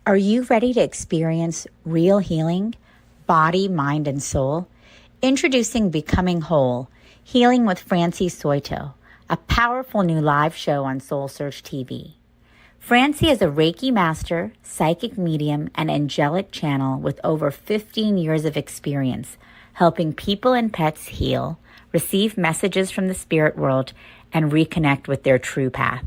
Are you ready to experience real healing, body, mind, and soul? Introducing Becoming Whole, Healing with Francie Soito, a powerful new live show on SoulSearch TV. Francie is a Reiki master, psychic medium, and angelic channel with over 15 years of experience helping people and pets heal, receive messages from the spirit world, and reconnect with their true path.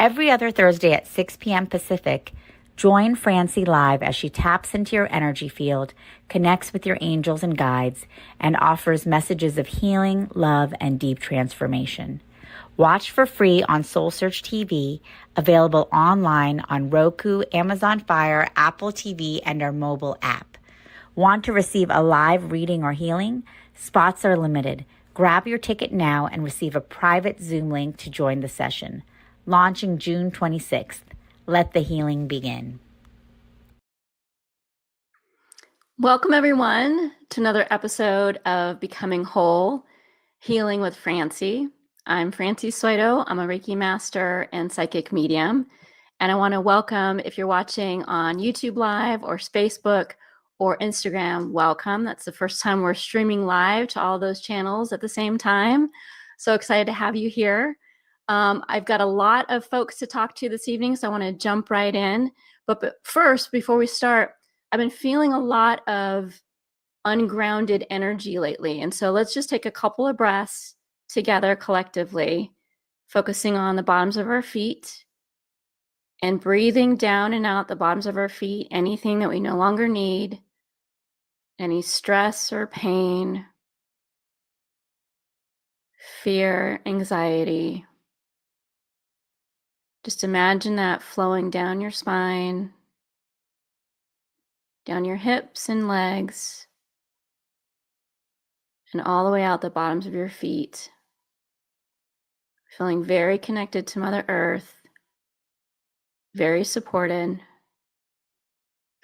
Every other Thursday at 6 p.m. Pacific, join Francie live as she taps into your energy field, connects with your angels and guides, and offers messages of healing, love, and deep transformation. Watch for free on SoulSearch TV, available online on Roku, Amazon Fire, Apple TV, and our mobile app. Want to receive a live reading or healing? Spots are limited. Grab your ticket now and receive a private Zoom link to join the session. Launching June 26th. Let the healing begin. Welcome, everyone, to another episode of Becoming Whole, Healing with Francie. I'm Francie Soito. I'm a Reiki master and psychic medium. And I want to welcome, if you're watching on YouTube Live or Facebook or Instagram, welcome. That's the first time we're streaming live to all those channels at the same time. So excited to have you here. I've got a lot of folks to talk to this evening, so I want to jump right in. But first, before we start, I've been feeling a lot of ungrounded energy lately. And so let's just take a couple of breaths together collectively, focusing on the bottoms of our feet and breathing down and out the bottoms of our feet, anything that we no longer need, any stress or pain, fear, anxiety. Just imagine that flowing down your spine, down your hips and legs, and all the way out the bottoms of your feet. Feeling very connected to Mother Earth, very supported,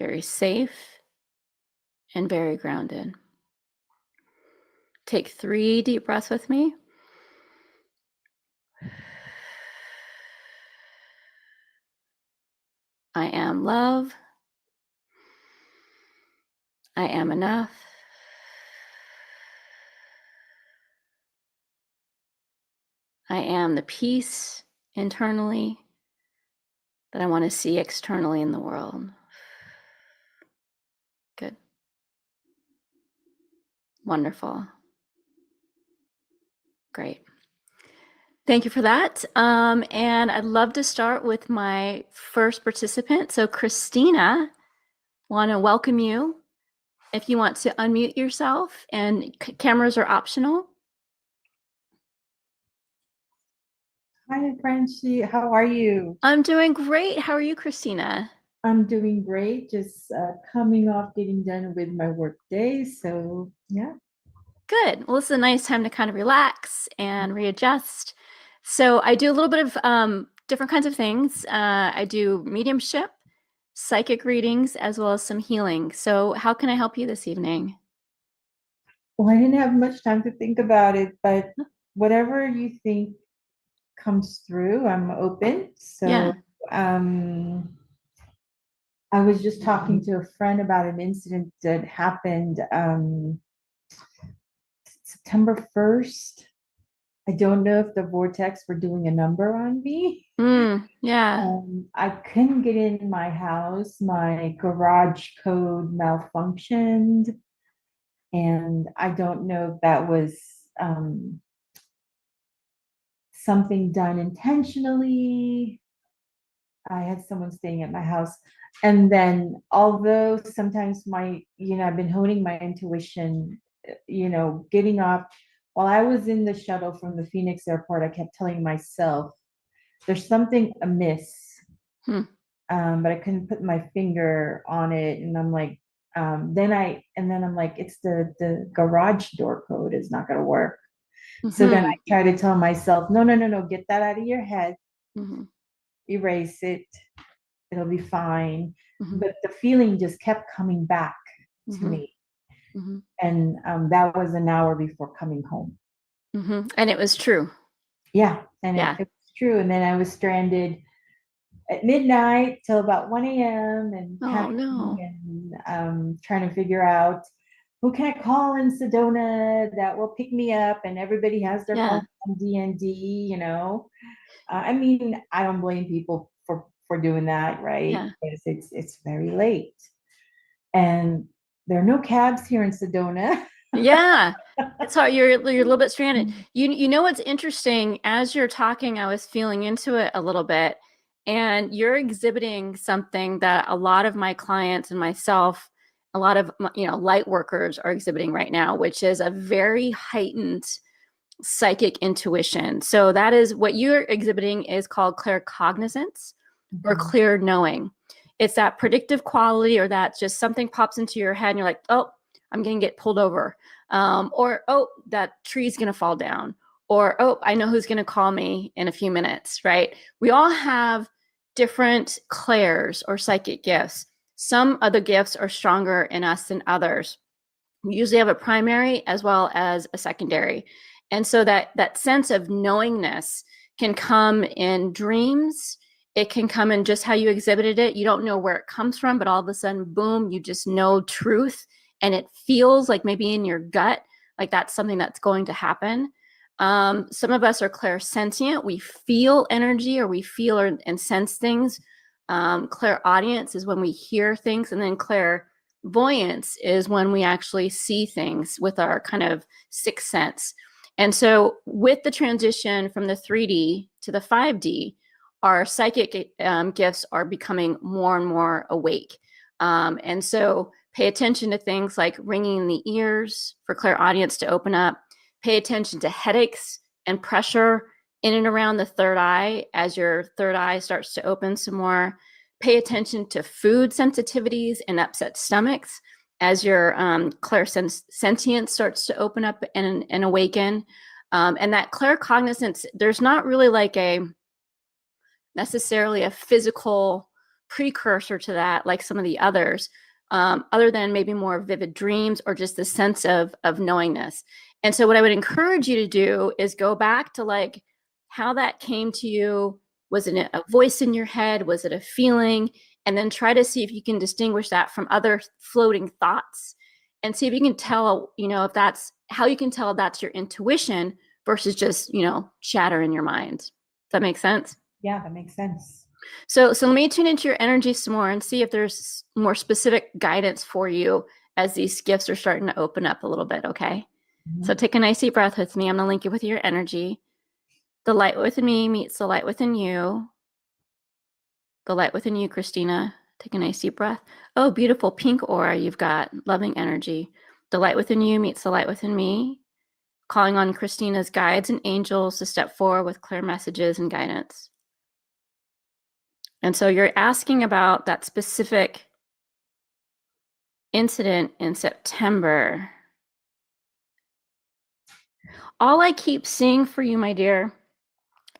very safe, and very grounded. Take 3 deep breaths with me. I am love. I am enough. I am the peace internally that I want to see externally in the world. Good. Wonderful. Great. Thank you for that. And I'd love to start with my first participant. So Christina, want to welcome you. If you want to unmute yourself, and cameras are optional. Hi, Francie. How are you? I'm doing great. How are you, Christina? I'm doing great. Just coming off getting done with my work day. So, yeah. Good. Well, this is a nice time to kind of relax and readjust. So I do a little bit of different kinds of things. I do mediumship, psychic readings, as well as some healing. So how can I help you this evening? Well, I didn't have much time to think about it, but whatever you think comes through, I'm open. So, Yeah. I was just talking to a friend about an incident that happened September 1st. I don't know if the vortex were doing a number on me. Yeah. I couldn't get in my house. My garage code malfunctioned. And I don't know if that was something done intentionally. I had someone staying at my house. And then, although sometimes I've been honing my intuition, getting up. While I was in the shuttle from the Phoenix airport, I kept telling myself, there's something amiss. But I couldn't put my finger on it. And I'm like, then I'm like, it's the garage door code is not going to work. So then I try to tell myself, no, get that out of your head. Erase it. It'll be fine. But the feeling just kept coming back to me. And that was an hour before coming home. And it was true. Yeah. And it was true. And then I was stranded at midnight till about 1 a.m. and Oh, no. panicking and trying to figure out who can I call in Sedona that will pick me up, and everybody has their Yeah. phone on DND, you know. I mean, I don't blame people for doing that, right? Yeah. Because it's very late, and there are no cabs here in Sedona. Yeah. It's hard. You're a little bit stranded. You know what's interesting? As you're talking, I was feeling into it a little bit, and you're exhibiting something that a lot of my clients and myself, a lot of light workers are exhibiting right now, which is a very heightened psychic intuition. So that is what you're exhibiting is called claircognizance or clear knowing. It's that predictive quality, or that just something pops into your head and you're like, oh, I'm going to get pulled over. Or, oh, that tree's going to fall down. Or, oh, I know who's going to call me in a few minutes, right? We all have different clairs or psychic gifts. Some other gifts are stronger in us than others. We usually have a primary as well as a secondary. And so that sense of knowingness can come in dreams. It can come in just how you exhibited it. You don't know where it comes from, but all of a sudden, boom, you just know truth. And it feels like maybe in your gut, like that's something that's going to happen. Some of us are clairsentient. We feel energy, or we feel and sense things. Clairaudience is when we hear things, and then clairvoyance is when we actually see things with our kind of sixth sense. And so with the transition from the 3D to the 5D, our psychic gifts are becoming more and more awake. And so pay attention to things like ringing in the ears for clairaudience to open up. Pay attention to headaches and pressure in and around the third eye as your third eye starts to open some more. Pay attention to food sensitivities and upset stomachs as your clairsentience starts to open up and awaken. And that claircognizance, there's not really like necessarily a physical precursor to that like some of the others, other than maybe more vivid dreams or just the sense of knowingness. And so what I would encourage you to do is go back to like how that came to you. Was it a voice in your head? Was it a feeling? And then try to see if you can distinguish that from other floating thoughts, and see if you can tell, if that's how you can tell that's your intuition versus just, chatter in your mind. Does that make sense? Yeah, that makes sense. So let me tune into your energy some more and see if there's more specific guidance for you as these gifts are starting to open up a little bit, okay? So take a nice deep breath with me. I'm going to link it with your energy. The light within me meets the light within you. The light within you, Christina. Take a nice deep breath. Oh, beautiful pink aura you've got. Loving energy. The light within you meets the light within me. Calling on Christina's guides and angels to step forward with clear messages and guidance. And so you're asking about that specific incident in September. All I keep seeing for you, my dear,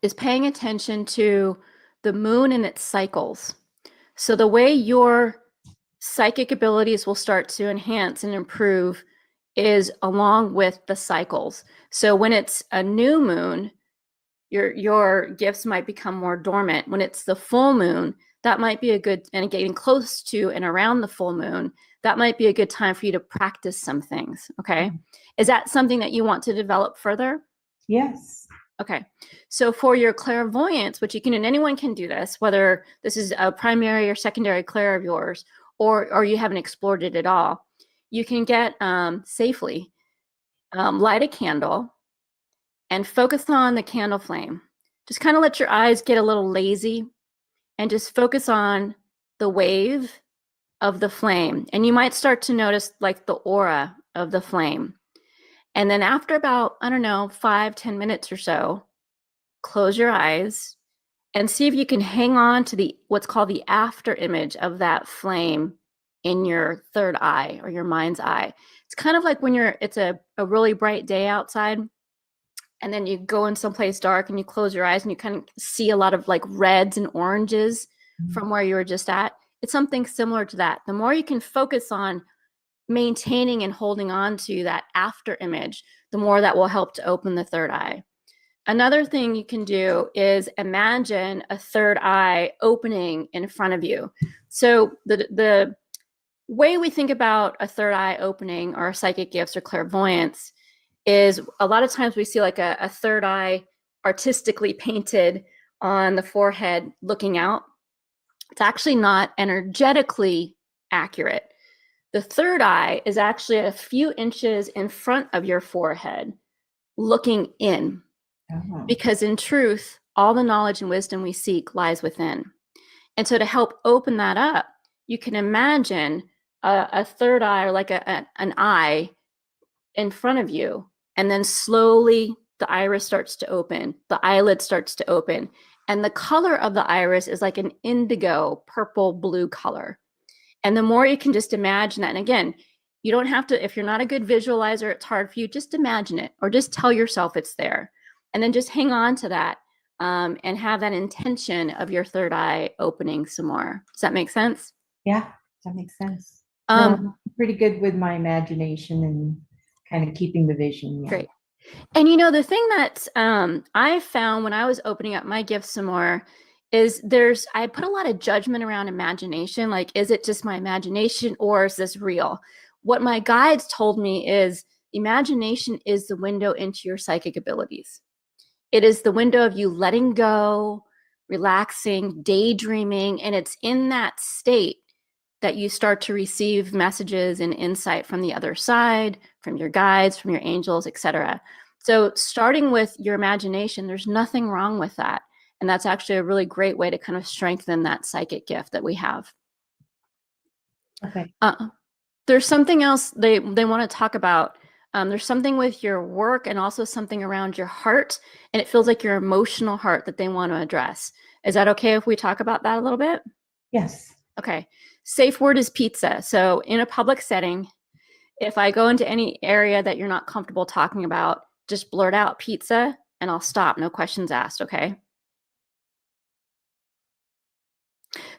is paying attention to the moon and its cycles. So the way your psychic abilities will start to enhance and improve is along with the cycles. So when it's a new moon, your gifts might become more dormant. When it's the full moon, that might be a good, and getting close to and around the full moon, that might be a good time for you to practice some things, okay? Is that something that you want to develop further? Yes. Okay. So for your clairvoyance, which you can, and anyone can do this, whether this is a primary or secondary clair of yours, or you haven't explored it at all, you can get safely, light a candle and focus on the candle flame. Just kind of let your eyes get a little lazy and just focus on the wave of the flame. And you might start to notice like the aura of the flame. And then after about, 5-10 minutes or so, close your eyes and see if you can hang on to what's called the after image of that flame in your third eye or your mind's eye. It's kind of like when it's a really bright day outside, and then you go in someplace dark and you close your eyes and you kind of see a lot of like reds and oranges from where you were just at. It's something similar to that. The more you can focus on maintaining and holding on to that after image, the more that will help to open the third eye. Another thing you can do is imagine a third eye opening in front of you. So the way we think about a third eye opening or psychic gifts or clairvoyance is a lot of times we see like a third eye artistically painted on the forehead looking out. It's actually not energetically accurate. The third eye is actually a few inches in front of your forehead looking in. Because in truth, all the knowledge and wisdom we seek lies within. And so to help open that up, you can imagine a third eye or like an eye in front of you. And then slowly the iris starts to open, the eyelid starts to open. And the color of the iris is like an indigo, purple, blue color. And the more you can just imagine that, and again, you don't have to, if you're not a good visualizer, it's hard for you, just imagine it or just tell yourself it's there. And then just hang on to that and have that intention of your third eye opening some more. Does that make sense? Yeah, that makes sense. No, I'm pretty good with my imagination and kind of keeping the vision. Yeah. Great. And you know, the thing that I found when I was opening up my gifts some more is I put a lot of judgment around imagination. Like, is it just my imagination or is this real? What my guides told me is imagination is the window into your psychic abilities. It is the window of you letting go, relaxing, daydreaming, and it's in that state that you start to receive messages and insight from the other side, from your guides, from your angels, etc. So starting with your imagination, there's nothing wrong with that. And that's actually a really great way to kind of strengthen that psychic gift that we have. Okay. There's something else they want to talk about. There's something with your work and also something around your heart. And it feels like your emotional heart that they want to address. Is that okay if we talk about that a little bit? Yes. Okay. Safe word is pizza. So in a public setting, if I go into any area that you're not comfortable talking about, just blurt out pizza and I'll stop. No questions asked. Okay.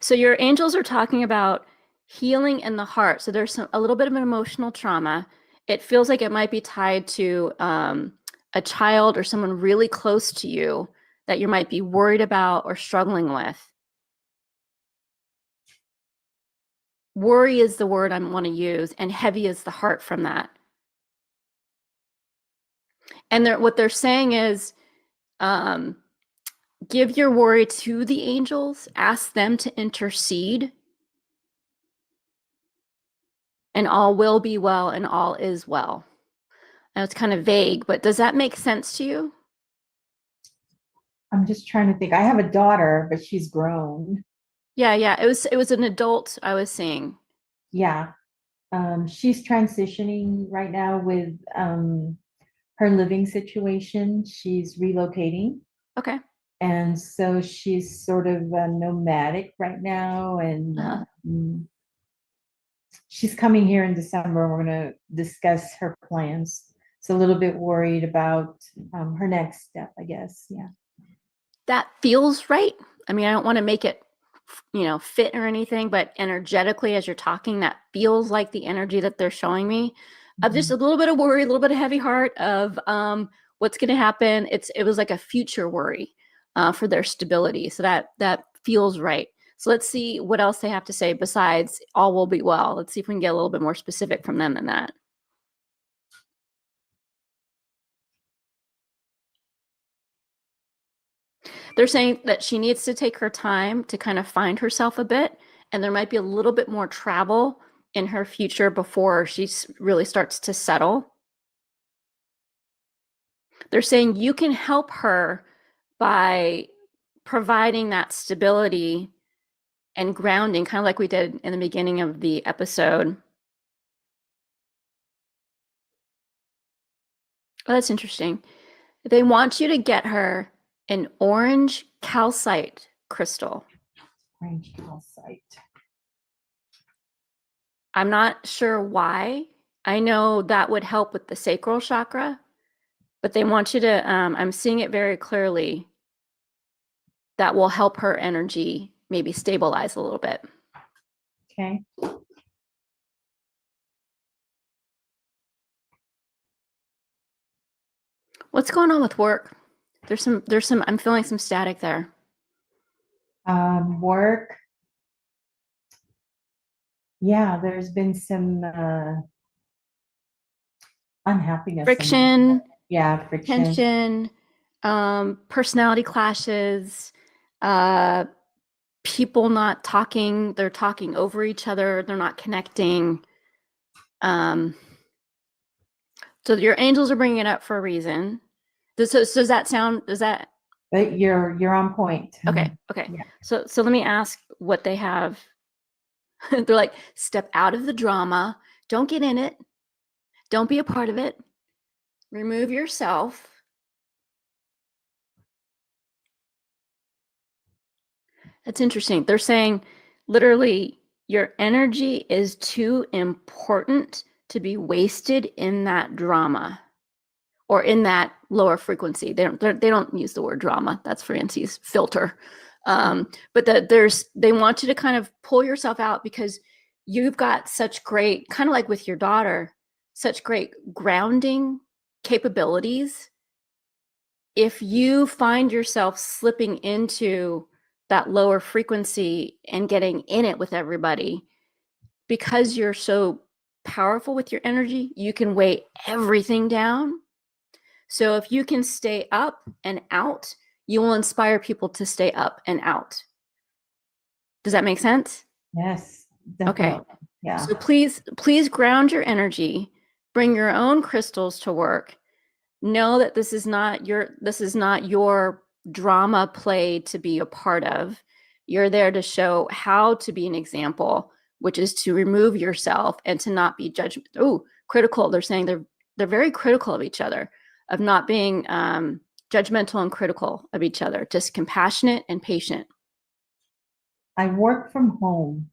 So your angels are talking about healing in the heart. So there's a little bit of an emotional trauma. It feels like it might be tied to a child or someone really close to you that you might be worried about or struggling with. Worry is the word I want to use, and heavy is the heart from that. And what they're saying is, give your worry to the angels, ask them to intercede, and all will be well and all is well. Now it's kind of vague, but does that make sense to you? I'm just trying to think. I have a daughter, but she's grown. Yeah. It was an adult I was seeing. Yeah. She's transitioning right now with her living situation. She's relocating. Okay. And so she's sort of nomadic right now. And she's coming here in December. We're going to discuss her plans. So a little bit worried about her next step, I guess. Yeah. That feels right. I mean, I don't want to make it, fit or anything, but energetically, as you're talking, that feels like the energy that they're showing me of just a little bit of worry, a little bit of heavy heart of what's going to happen. It was like a future worry for their stability. So that feels right. So let's see what else they have to say besides all will be well. Let's see if we can get a little bit more specific from them than that. They're saying that she needs to take her time to kind of find herself a bit, and there might be a little bit more travel in her future before she really starts to settle. They're saying you can help her by providing that stability and grounding, kind of like we did in the beginning of the episode. Oh, that's interesting. They want you to get her an orange calcite crystal. Orange calcite. I'm not sure why. I know that would help with the sacral chakra, but they want you to, I'm seeing it very clearly, that will help her energy maybe stabilize a little bit. Okay. What's going on with work? There's some, I'm feeling some static there. Work. Yeah, there's been some unhappiness. Friction, Yeah, friction. tension, personality clashes, people not talking, they're talking over each other, they're not connecting. So your angels are bringing it up for a reason. So does that sound, does that, But you're on point. okay, okay. Yeah. So let me ask what they have. They're like, step out of the drama, don't get in it, don't be a part of it, remove yourself. That's interesting. They're saying literally your energy is too important to be wasted in that drama or in that lower frequency. They don't use the word drama. That's Francie's filter. But they want you to kind of pull yourself out because you've got such great, kind of like with your daughter, such great grounding capabilities. If you find yourself slipping into that lower frequency and getting in it with everybody, because you're so powerful with your energy, you can weigh everything down. So if you can stay up and out, you will inspire people to stay up and out. Does that make sense? Yes, definitely. Okay. Yeah. So please ground your energy, bring your own crystals to work. Know that this is not your drama play to be a part of. You're there to show how to be an example, which is to remove yourself and to not be critical. They're saying they're very critical of each other, of not being judgmental and critical of each other, just compassionate and patient. I work from home,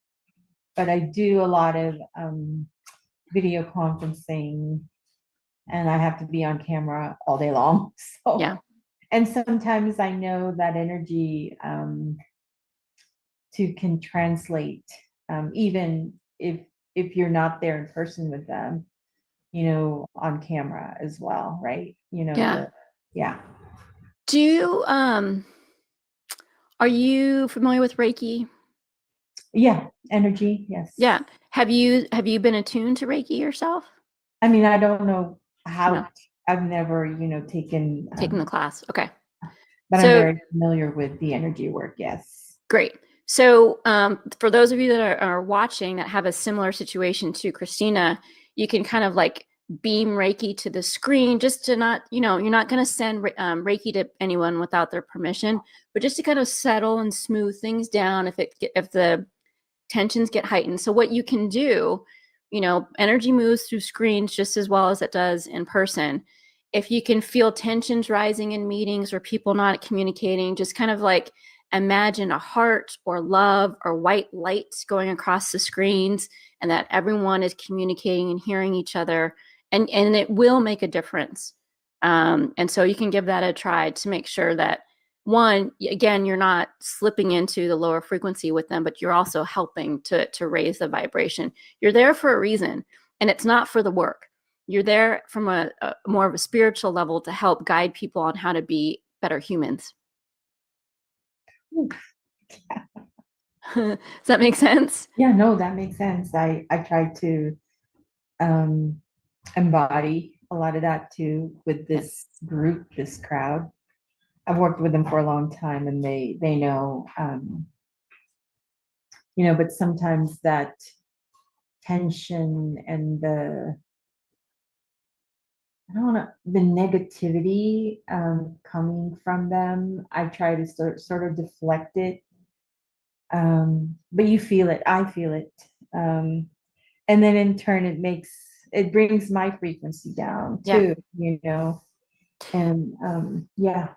but I do a lot of video conferencing, and I have to be on camera all day long. So Yeah. And sometimes I know that energy can translate, even if you're not there in person with them, on camera as well, right? Yeah. Yeah. Do you are you familiar with Reiki? Yeah, energy, yes. Yeah. Have you been attuned to Reiki yourself? I mean, I don't know how. No. I've never, taken Taking the class. Okay. but So- I'm very familiar with the energy work. Yes. Great. So for those of you that are watching that have a similar situation to Christina, you can kind of like beam Reiki to the screen just to not, you're not going to send Reiki to anyone without their permission, but just to kind of settle and smooth things down if the tensions get heightened. So what you can do, energy moves through screens just as well as it does in person. If you can feel tensions rising in meetings or people not communicating, just kind of like imagine a heart or love or white light going across the screens and that everyone is communicating and hearing each other. And it will make a difference. And so you can give that a try to make sure that, one, again, you're not slipping into the lower frequency with them, but you're also helping to raise the vibration. You're there for a reason, and it's not for the work. You're there from a more of a spiritual level to help guide people on how to be better humans. Does that make sense? Yeah, no, that makes sense. I try to embody a lot of that too with this group, this crowd. I've worked with them for a long time, and they know, but sometimes that tension and the negativity coming from them, I try to sort of deflect it. But you feel it, I feel it. And then in turn it brings my frequency down too, and yeah.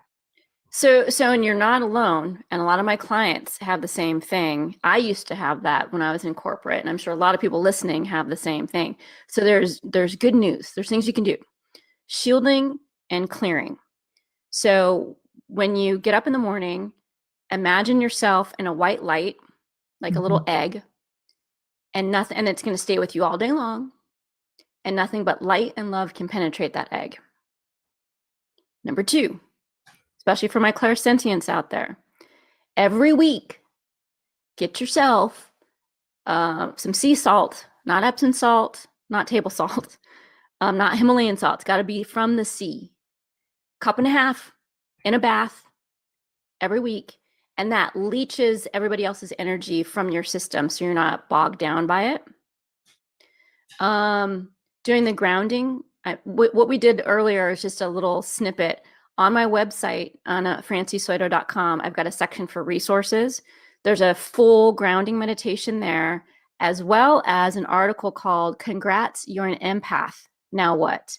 So and you're not alone, and a lot of my clients have the same thing. I used to have that when I was in corporate, and I'm sure a lot of people listening have the same thing. So there's good news. There's things you can do. Shielding and clearing. So when you get up in the morning, imagine yourself in a white light, like a little egg, and it's going to stay with you all day long, and nothing but light and love can penetrate that egg. Number 2, especially for my clairsentients out there. Every week, get yourself some sea salt, not Epsom salt, not table salt, not Himalayan salt. It's got to be from the sea. 1.5 cups in a bath every week. And that leaches everybody else's energy from your system, so you're not bogged down by it. During the grounding, what we did earlier is just a little snippet. On my website, on franciesoito.com, I've got a section for resources. There's a full grounding meditation there, as well as an article called "Congrats, You're an Empath. Now What?"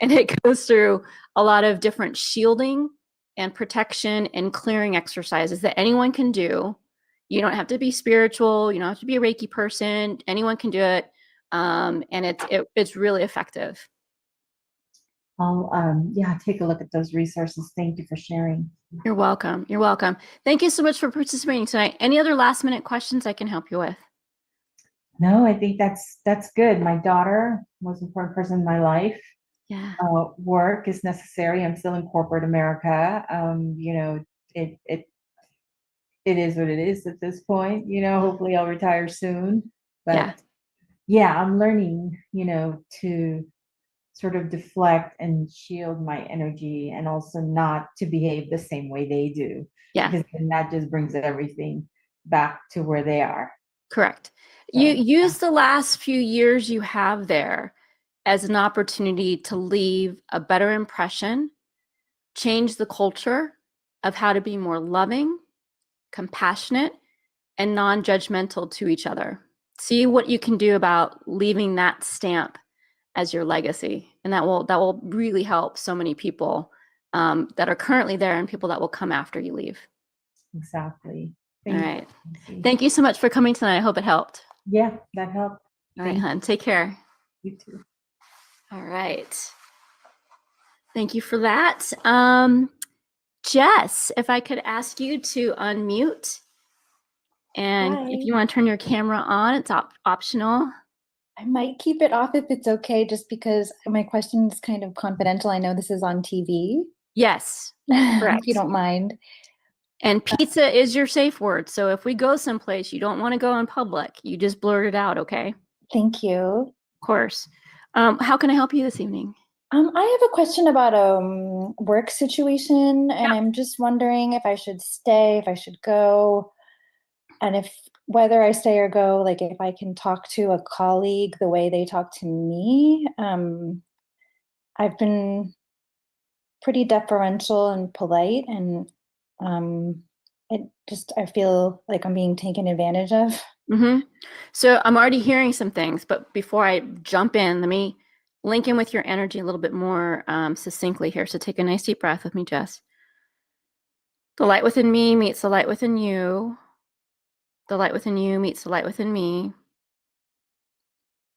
And it goes through a lot of different shielding and protection and clearing exercises that anyone can do. You don't have to be spiritual. You don't have to be a Reiki person. Anyone can do it. And it's really effective. I'll take a look at those resources. Thank you for sharing. You're welcome. You're welcome. Thank you so much for participating tonight. Any other last minute questions I can help you with? No, I think that's good. My daughter, most important person in my life. Yeah. Work is necessary. I'm still in corporate America. It is what it is at this point. Hopefully I'll retire soon. But yeah, I'm learning, to sort of deflect and shield my energy, and also not to behave the same way they do. Yeah. Because then that just brings everything back to where they are. Correct. You use the last few years you have there as an opportunity to leave a better impression, change the culture of how to be more loving, compassionate, and non-judgmental to each other. See what you can do about leaving that stamp as your legacy. And that will really help so many people that are currently there and people that will come after you leave. Exactly. All right. Thank you so much for coming tonight. I hope it helped. Yeah, that helped. All right, hon. Take care. You too. All right. Thank you for that. Jess, if I could ask you to unmute, and if you want to turn your camera on, it's optional. I might keep it off if it's okay, just because my question is kind of confidential. I know this is on TV. Yes, correct. If you don't mind. And pizza is your safe word. So if we go someplace you don't want to go in public, you just blurt it out, okay? Thank you. Of course. How can I help you this evening? I have a question about a work situation, and I'm just wondering if I should stay, if I should go, and whether I stay or go, like if I can talk to a colleague the way they talk to me. I've been pretty deferential and polite, and I feel like I'm being taken advantage of. Mm-hmm. So I'm already hearing some things, but before I jump in, let me link in with your energy a little bit more succinctly here. So take a nice deep breath with me, Jess. The light within me meets the light within you. The light within you meets the light within me.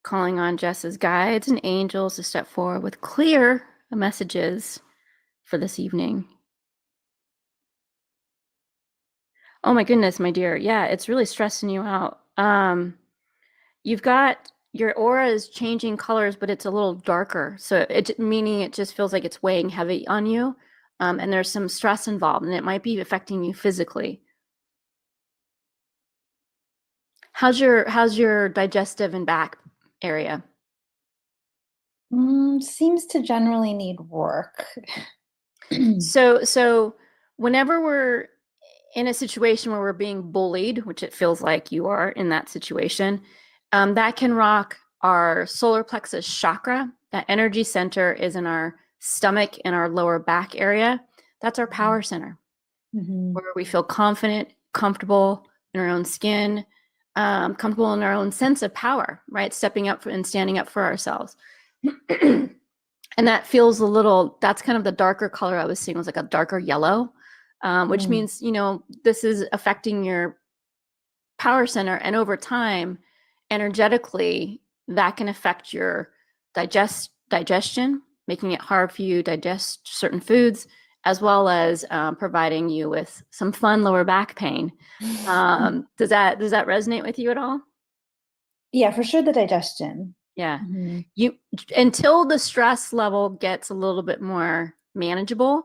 Calling on Jess's guides and angels to step forward with clear messages for this evening. Oh my goodness, my dear. Yeah, it's really stressing you out. You've got your aura is changing colors, but it's a little darker. So meaning it just feels like it's weighing heavy on you. And there's some stress involved, and it might be affecting you physically. How's your digestive and back area? Seems to generally need work. So whenever we're in a situation where we're being bullied, which it feels like you are in that situation, that can rock our solar plexus chakra. That energy center is in our stomach and our lower back area. That's our power center, where we feel confident, comfortable in our own skin, comfortable in our own sense of power, right? Stepping up and standing up for ourselves. And that feels that's kind of the darker color I was seeing, was like a darker yellow, which means, this is affecting your power center. And over time, energetically, that can affect your digestion, making it hard for you to digest certain foods, as well as providing you with some fun lower back pain. Does that resonate with you at all? Yeah, for sure, the digestion. Yeah. You until the stress level gets a little bit more manageable,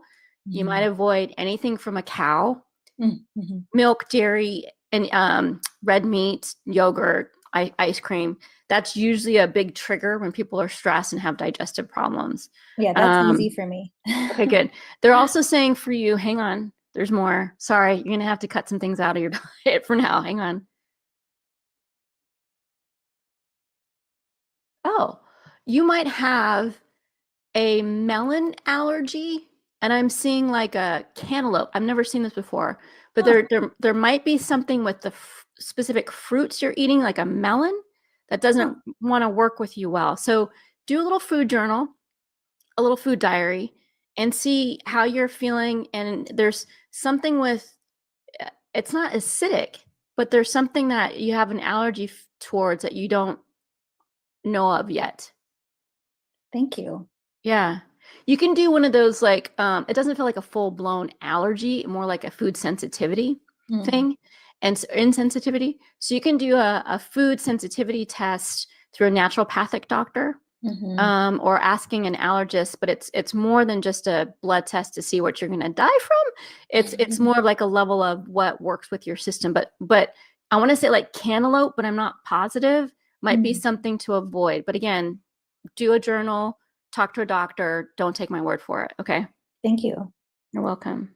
You might avoid anything from a cow, Mm-hmm. milk, dairy, and red meat, yogurt, ice cream. That's usually a big trigger when people are stressed and have digestive problems. Yeah, that's easy for me. Okay, good. They're also saying for you, hang on, there's more. Sorry, you're going to have to cut some things out of your diet for now. Hang on. Oh, you might have a melon allergy, and I'm seeing like a cantaloupe. I've never seen this before, but there might be something with the specific fruits you're eating, like a melon, that doesn't want to work with you well. So do a little food journal, a little food diary, and see how you're feeling. And there's something with, it's not acidic, but there's something that you have an allergy towards that you don't know of yet. Thank you. Yeah. You can do one of those, like, it doesn't feel like a full-blown allergy, more like a food sensitivity thing and insensitivity. So you can do a food sensitivity test through a naturopathic doctor, or asking an allergist, but it's more than just a blood test to see what you're going to die from. It's more of like a level of what works with your system. But I want to say like cantaloupe, but I'm not positive. Might be something to avoid. But again, do a journal, talk to a doctor. Don't take my word for it. Okay. Thank you. You're welcome.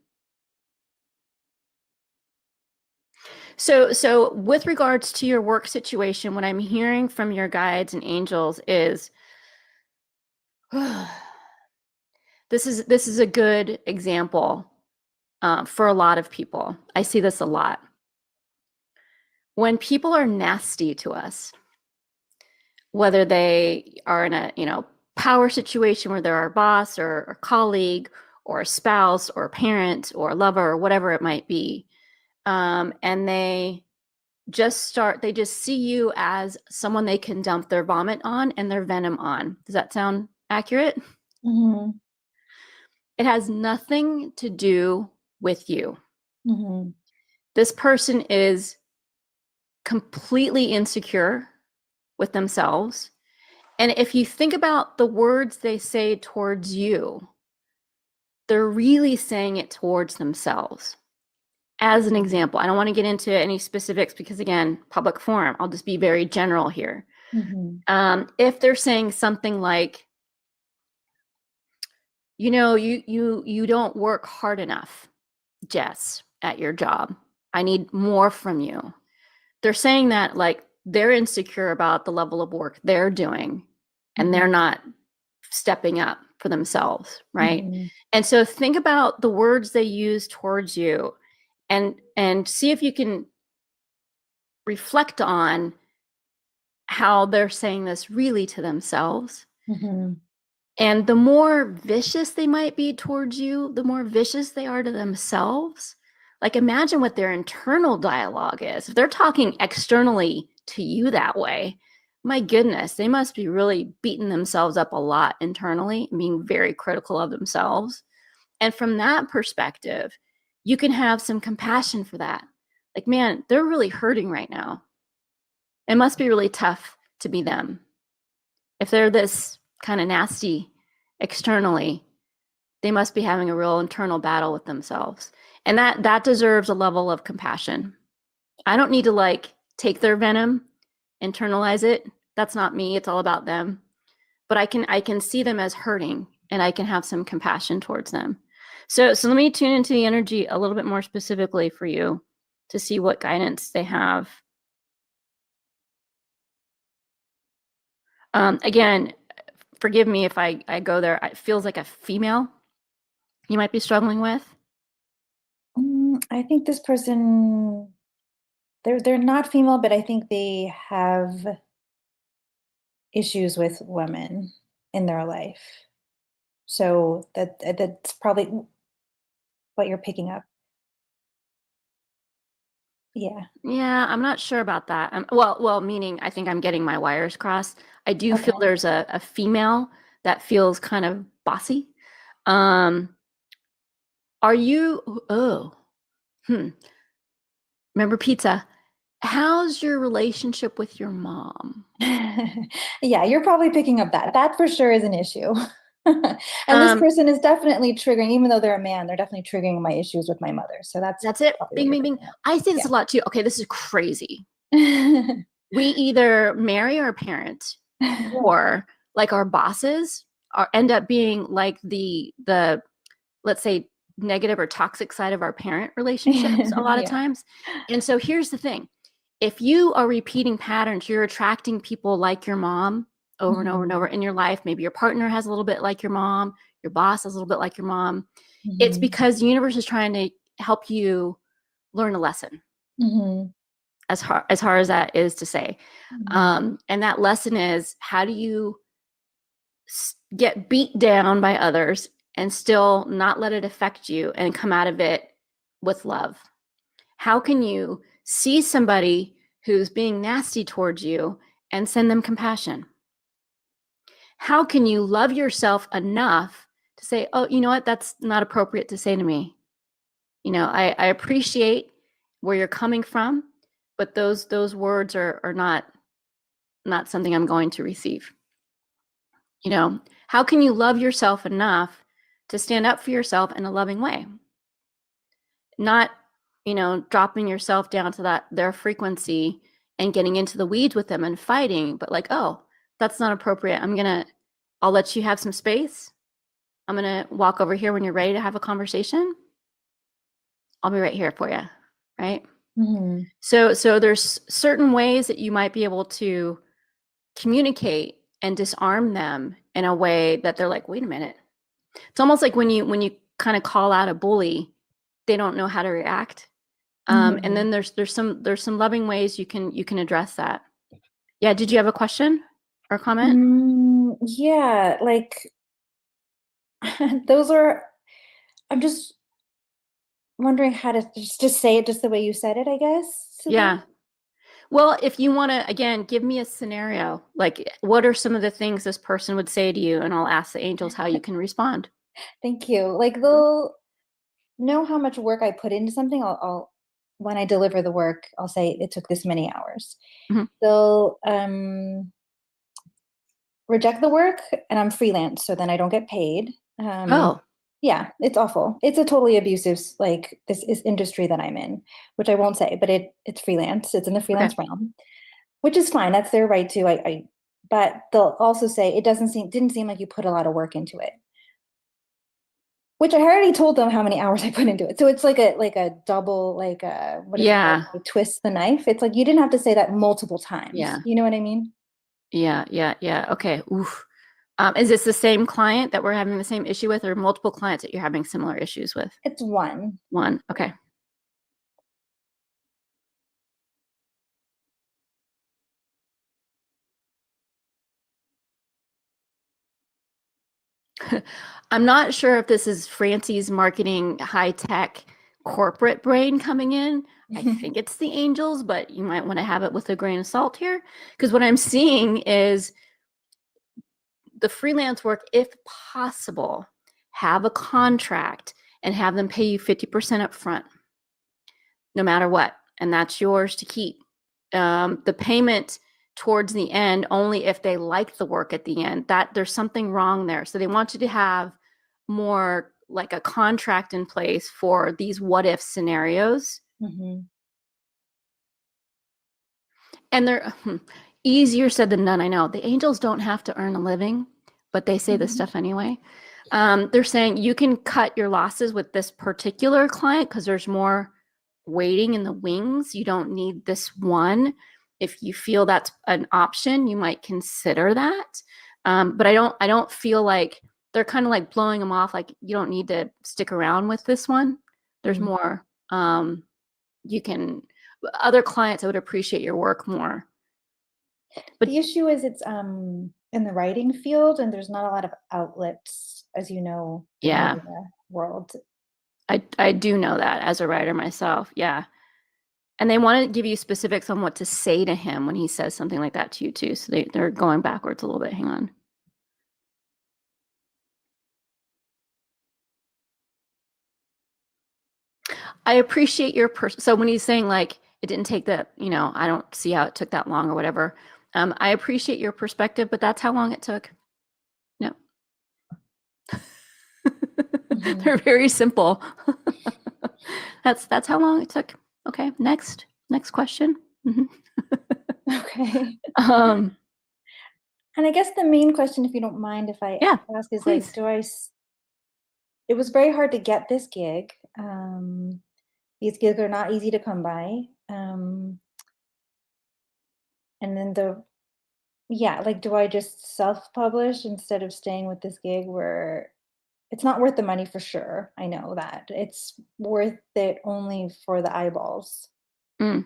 So with regards to your work situation, what I'm hearing from your guides and angels is this is a good example for a lot of people. I see this a lot. When people are nasty to us, whether they are in a power situation where they're our boss or a colleague or a spouse or a parent or a lover or whatever it might be, and they just see you as someone they can dump their vomit on and their venom on. Does that sound accurate? It has nothing to do with you. This person is completely insecure with themselves. And if you think about the words they say towards you, they're really saying it towards themselves. As an example, I don't want to get into any specifics because, again, public forum, I'll just be very general here. If they're saying something like, you don't work hard enough, Jess, at your job. I need more from you. They're saying that like they're insecure about the level of work they're doing and they're not stepping up for themselves, right? And so think about the words they use towards you and see if you can reflect on how they're saying this really to themselves. And the more vicious they might be towards you, the more vicious they are to themselves. Like imagine what their internal dialogue is. If they're talking externally to you that way, my goodness, they must be really beating themselves up a lot internally and being very critical of themselves. And from that perspective, you can have some compassion for that. Like, man, they're really hurting right now. It must be really tough to be them. If they're this kind of nasty externally, they must be having a real internal battle with themselves. And that deserves a level of compassion. I don't need to like take their venom, internalize it. That's not me. It's all about them. But I can see them as hurting and I can have some compassion towards them. So let me tune into the energy a little bit more specifically for you to see what guidance they have. Again, forgive me if I go there. It feels like a female you might be struggling with. I think this person, they're not female, but I think they have issues with women in their life. So that's probably what you're picking up. Yeah. Yeah, I'm not sure about that. Well, meaning I think I'm getting my wires crossed. I do feel there's a female that feels kind of bossy. Are you, remember pizza. How's your relationship with your mom? Yeah, you're probably picking up that. That for sure is an issue. And this Um, person is definitely triggering, even though they're a man, they're definitely triggering my issues with my mother. So that's it. probably Bing, what bing, you're bing. I say this a lot too. Okay, this is crazy. getting We either marry our parent at. or like our bosses end up being like the let's say negative or toxic side of our parent relationships a lot of Yeah. times. And so here's the thing. If you are repeating patterns, you're attracting people like your mom over and over and over in your life. Maybe your partner has a little bit like your mom, your boss has a little bit like your mom. It's Mhm. because the universe is trying to help you learn a lesson, Mhm. as hard as that is to say. Mhm. And that lesson is, how do you get beat down by others and still not let it affect you and come out of it with love? How can you see somebody who's being nasty towards you and send them compassion? How can you love yourself enough to say, oh, you know what, that's not appropriate to say to me? You know, I appreciate where you're coming from, but those words are not something I'm going to receive. You know, how can you love yourself enough to stand up for yourself in a loving way? Not, you know, dropping yourself down to their frequency and getting into the weeds with them and fighting, but like, oh, that's not appropriate. I'll let you have some space. I'm gonna walk over here when you're ready to have a conversation. I'll be right here for you, right? Mhm. So there's certain ways that you might be able to communicate and disarm them in a way that they're like, wait a minute. It's almost like when you kind of call out a bully, they don't know how to react. And then Mhm. there's some loving ways you can address that. Yeah. Did you have a question or comment? Yeah, like those are, I'm just wondering how to just say it just the way you said it, I guess, to Yeah. them. Well, if you want to, again, give me a scenario. Like, what are some of the things this person would say to you? And I'll ask the angels how you can respond. Thank you. Like they'll know how much work I put into something. I'll when I deliver the work, I'll say it took this many hours. Mhm. They'll reject the work, and I'm freelance, so then I don't get paid. Oh, Yeah, it's awful. It's a totally abusive, like, this is industry that I'm in, which I won't say, but it's freelance. It's in the okay. freelance realm, which is fine. That's their right to. But they'll also say it didn't seem like you put a lot of work into it, which I already told them how many hours I put into it. So it's like a double, like a, what is it called? Yeah. You twist the knife. It's like you didn't have to say that multiple times. Yeah. You know what I mean? Yeah. Yeah. Yeah. Okay. Oof. Is this the same client that we're having the same issue with, or multiple clients that you're having similar issues with? It's one. One. Okay. I'm not sure if this is Francie's marketing high tech corporate brain coming in. I think it's the angels, but you might want to have it with a grain of salt here. Because what I'm seeing is the freelance work, if possible, have a contract and have them pay you 50% up front, no matter what. And that's yours to keep. The payment towards the end only if they like the work at the end. That there's something wrong there. So they want you to have more like a contract in place for these what if scenarios. Mhm. And they're easier said than done. I know the angels don't have to earn a living, but they say this Mhm. stuff anyway. They're saying you can cut your losses with this particular client because there's more waiting in the wings. You don't need this one. If you feel that's an option, you might consider that. But I don't feel like they're kind of like blowing them off. Like you don't need to stick around with this one. There's Mhm. more. You can other clients that would appreciate your work more. But The issue is it's in the writing field, and there's not a lot of outlets, as you know, in the yeah, media world. I do know that as a writer myself. Yeah. And they want to give you specifics on what to say to him when he says something like that to you too. So they're going backwards a little bit. Hang on. I appreciate your so when he's saying like it didn't take that, you know, I don't see how it took that long or whatever. I appreciate your perspective, but that's how long it took. No. They're very simple. That's how long it took. Okay, next question. Okay. Um, And I guess the main question, if you don't mind if I Yeah, ask, is please. like, it was very hard to get this gig. These gigs are not easy to come by. And then like, do I just self-publish instead of staying with this gig where it's not worth the money for sure? I know that. It's worth it only for the eyeballs Mm.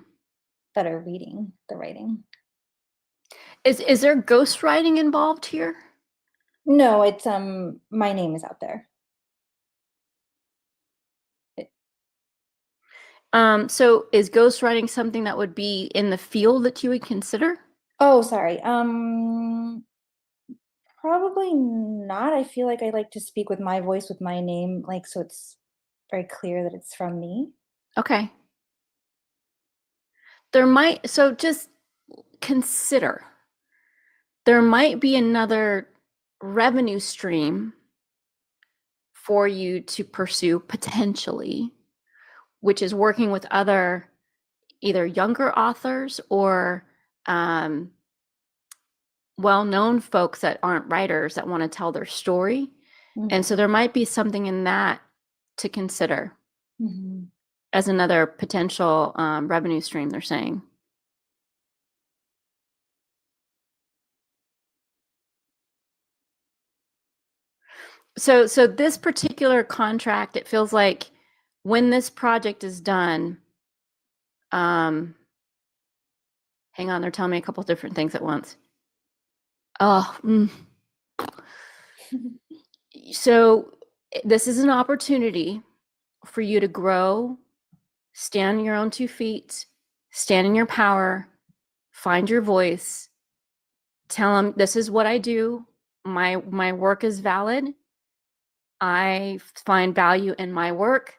that are reading the writing. Is there ghostwriting involved here? No, it's my name is out there. So is ghostwriting something that would be in the field that you would consider? Oh, sorry. Probably not. I feel like I like to speak with my voice, with my name, like, so it's very clear that it's from me. Okay. So just consider, there might be another revenue stream for you to pursue potentially, which is working with other either younger authors or well-known folks that aren't writers that want to tell their story. And so there might be something in that to consider as another potential revenue stream, they're saying. So this particular contract, it feels like when this project is done, hang on, they're telling me a couple different things at once. So this is an opportunity for you to grow, stand on your own 2 feet, stand in your power, find your voice, tell them, this is what I do. My work is valid. I find value in my work.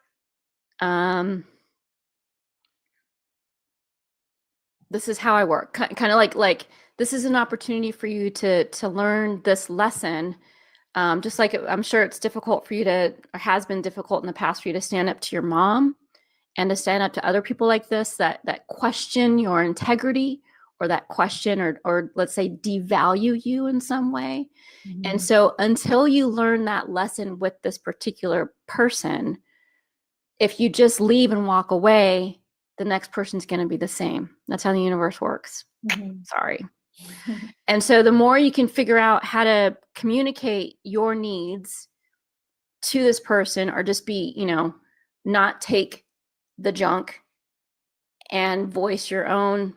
This is how I work. Kind of like this is an opportunity for you to learn this lesson. Just like I'm sure it's difficult for you to, or has been difficult in the past for you to stand up to your mom and to stand up to other people like this that question your integrity, or that question or let's say devalue you in some way. And so until you learn that lesson with this particular person, if you just leave and walk away, the next person's going to be the same. That's how the universe works. Sorry. And so the more you can figure out how to communicate your needs to this person, or just be, not take the junk and voice your own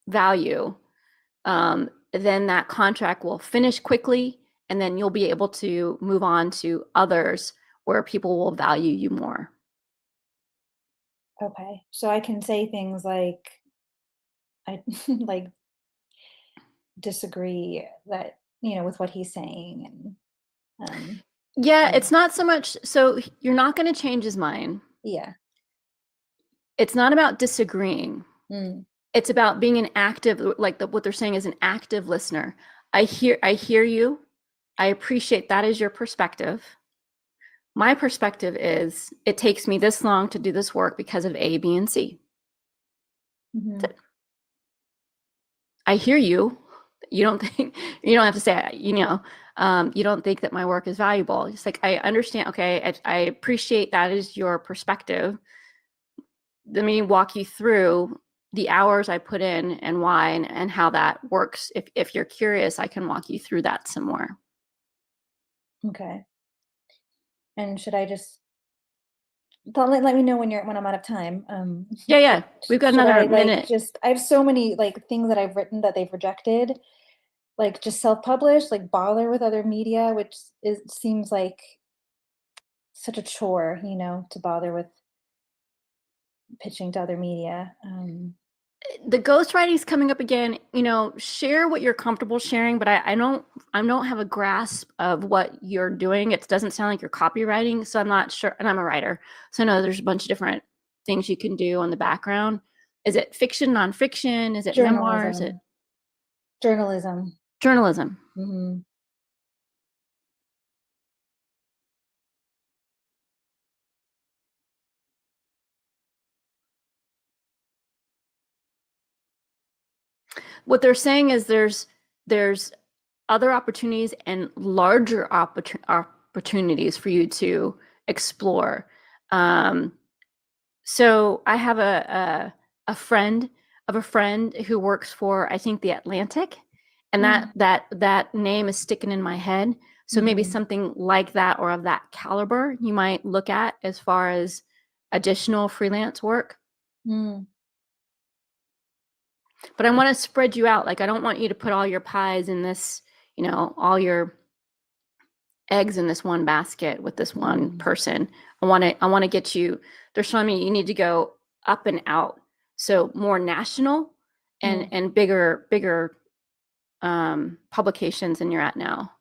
value, then that contract will finish quickly, and then you'll be able to move on to others where people will value you more. Okay, so I can say things like, I like disagree that, with what he's saying, and yeah, it's not so much, so you're not going to change his mind. Yeah. It's not about disagreeing. It's about being an active, like what they're saying is an active listener. I hear you. I appreciate that is your perspective. My perspective is it takes me this long to do this work because of A, B, and C. I hear you. You don't think, you don't have to say, you don't think that my work is valuable. It's like, I understand. Okay. I appreciate that is your perspective. Let me walk you through the hours I put in and why, and how that works. If you're curious, I can walk you through that some more. Okay. And should I just let me know when I'm out of time? Yeah. We've got another minute. I have so many things that I've written that they've rejected. Like, just self-publish, bother with other media, which seems like such a chore, to bother with pitching to other media. The ghostwriting is coming up again. Share what you're comfortable sharing, but I don't have a grasp of what you're doing. It doesn't sound like you're copywriting, so I'm not sure. And I'm a writer, so I know there's a bunch of different things you can do on the background. Is it fiction, nonfiction? Is it memoir? Is it journalism? Journalism. What they're saying is there's other opportunities and larger opportunities for you to explore. So I have a friend of a friend who works for, I think, the Atlantic, and that name is sticking in my head. So maybe something like that or of that caliber you might look at as far as additional freelance work. But I want to spread you out. Like, I don't want you to put all your pies in this, all your eggs in this one basket with this one person. I want to get you, they're showing me you need to go up and out. So more national and bigger publications than you're at now.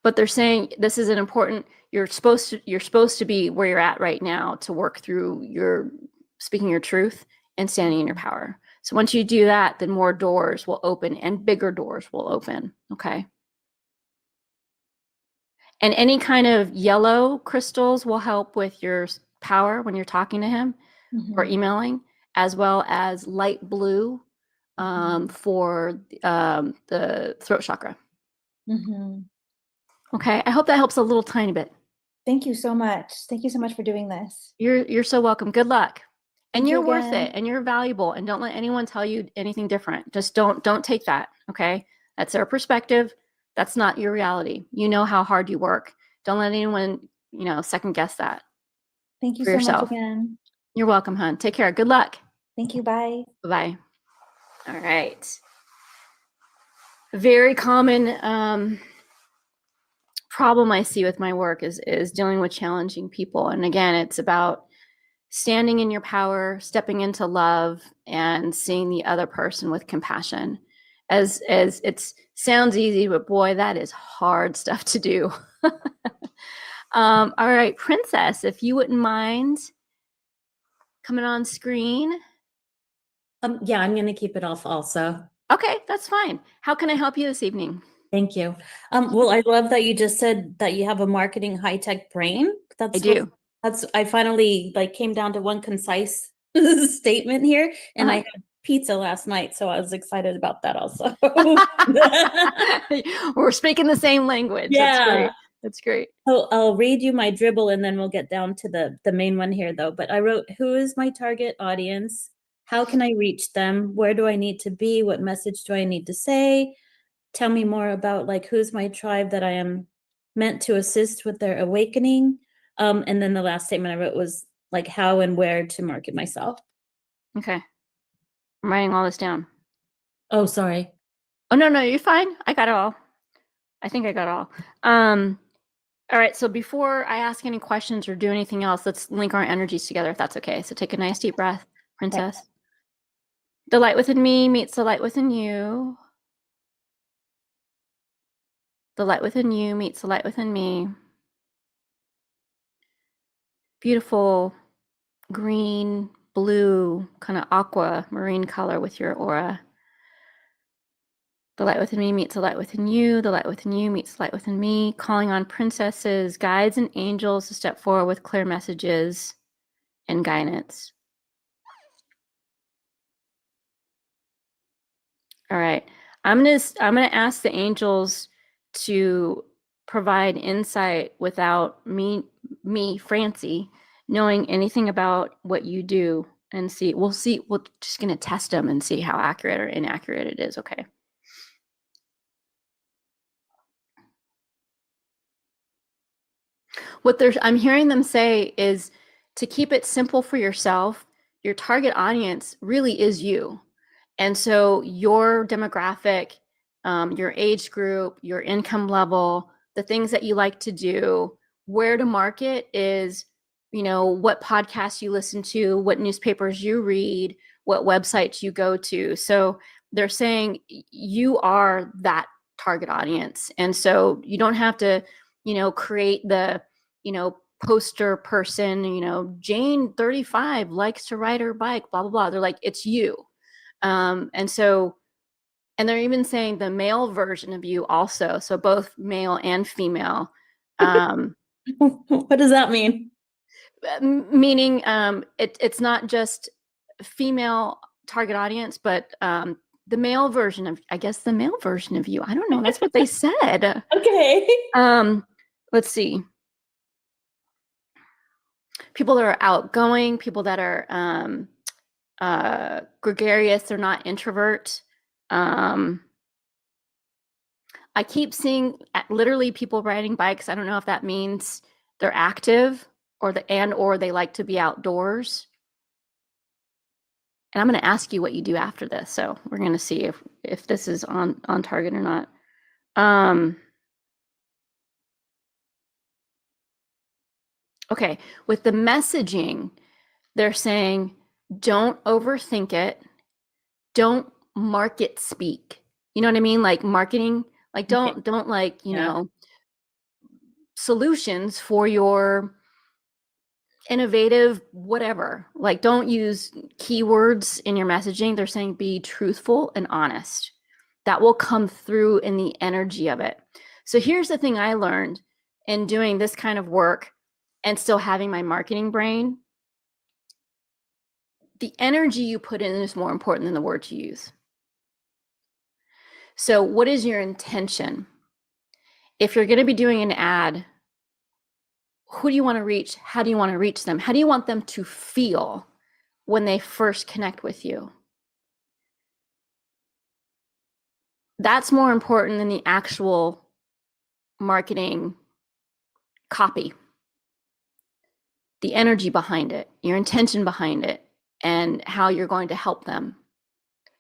But they're saying this is an important, you're supposed to be where you're at right now to work through your speaking your truth and standing in your power. So once you do that, then more doors will open and bigger doors will open. Okay. And any kind of yellow crystals will help with your power when you're talking to him or emailing, as well as light blue for the throat chakra. Okay. I hope that helps a little tiny bit. Thank you so much. Thank you so much for doing this. You're so welcome. Good luck. And you're worth again. it, and you're valuable, and don't let anyone tell you anything different. Just don't take that. Okay. That's their perspective. That's not your reality. You know how hard you work. Don't let anyone, second guess that. Thank you for so yourself. much again. You're welcome, hon. Take care. Good luck. Thank you. Bye. Bye. All right. Very common problem I see with my work is dealing with challenging people. And again, it's about standing in your power, stepping into love, and seeing the other person with compassion. As it sounds easy, but boy, that is hard stuff to do. All right, Princess, if you wouldn't mind coming on screen. Yeah, I'm going to keep it off also. Okay, that's fine. How can I help you this evening? Thank you. Well, I love that you just said that you have a marketing high-tech brain. I do. I finally came down to one concise statement here, and I had pizza last night, so I was excited about that also. We're speaking the same language. Yeah. That's great. I'll read you my dribble, and then we'll get down to the main one here, though. But I wrote, who is my target audience? How can I reach them? Where do I need to be? What message do I need to say? Tell me more about who's my tribe that I am meant to assist with their awakening. And then the last statement I wrote was how and where to market myself. Okay. I'm writing all this down. Oh, sorry. Oh, no, you're fine. I got it all. I think I got it all. All right. So before I ask any questions or do anything else, let's link our energies together if that's okay. So take a nice deep breath, Princess. Okay. The light within me meets the light within you. The light within you meets the light within me. Beautiful green, blue, kind of aqua marine color with your aura. The light within me meets the light within you. The light within you meets the light within me. Calling on princesses, guides, and angels to step forward with clear messages and guidance. All right. I'm gonna ask the angels to provide insight without me, Francie, knowing anything about what you do, and see. We're just gonna test them and see how accurate or inaccurate it is. Okay. What I'm hearing them say is to keep it simple for yourself. Your target audience really is you. And so your demographic, your age group, your income level, the things that you like to do, where to market is, what podcasts you listen to, what newspapers you read, what websites you go to. So they're saying you are that target audience. And so you don't have to, create the, poster person, Jane 35 likes to ride her bike, blah, blah, blah. They're like, it's you. And they're even saying the male version of you also. So both male and female. What does that mean? Meaning it's not just female target audience, but the male version of, I guess the male version of you. I don't know. That's what they said. Okay. Let's see. People that are outgoing, people that are gregarious, they're not introvert. I keep seeing literally people riding bikes. I don't know if that means they're active or they like to be outdoors. And I'm going to ask you what you do after this. So we're going to see if this is on target or not. Okay, with the messaging, they're saying, don't overthink it. Don't market speak. You know what I mean? Like marketing, like don't like, you know, solutions for your innovative whatever. Like don't use keywords in your messaging. They're saying be truthful and honest. That will come through in the energy of it. So here's the thing I learned in doing this kind of work and still having my marketing brain. The energy you put in is more important than the words you use. So what is your intention? If you're going to be doing an ad, who do you want to reach? How do you want to reach them? How do you want them to feel when they first connect with you? That's more important than the actual marketing copy. The energy behind it, your intention behind it, and how you're going to help them.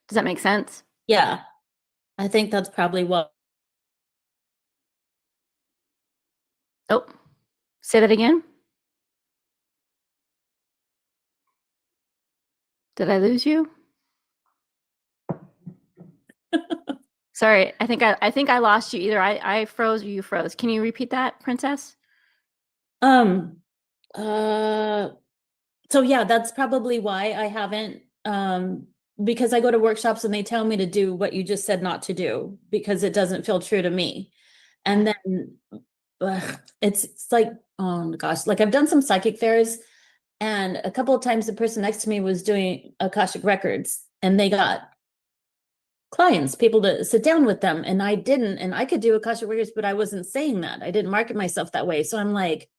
Does that make sense? Yeah. I think that's probably what. Oh, say that again. Did I lose you? Sorry, I think I lost you. Either I froze or you froze. Can you repeat that, Princess? So yeah, that's probably why I haven't, because I go to workshops and they tell me to do what you just said not to do because it doesn't feel true to me. And then it's like, oh gosh, like I've done some psychic fairs and a couple of times the person next to me was doing Akashic records and they got clients, people to sit down with them. And I didn't, and I could do Akashic records, but I wasn't saying that. I didn't market myself that way. So I'm like,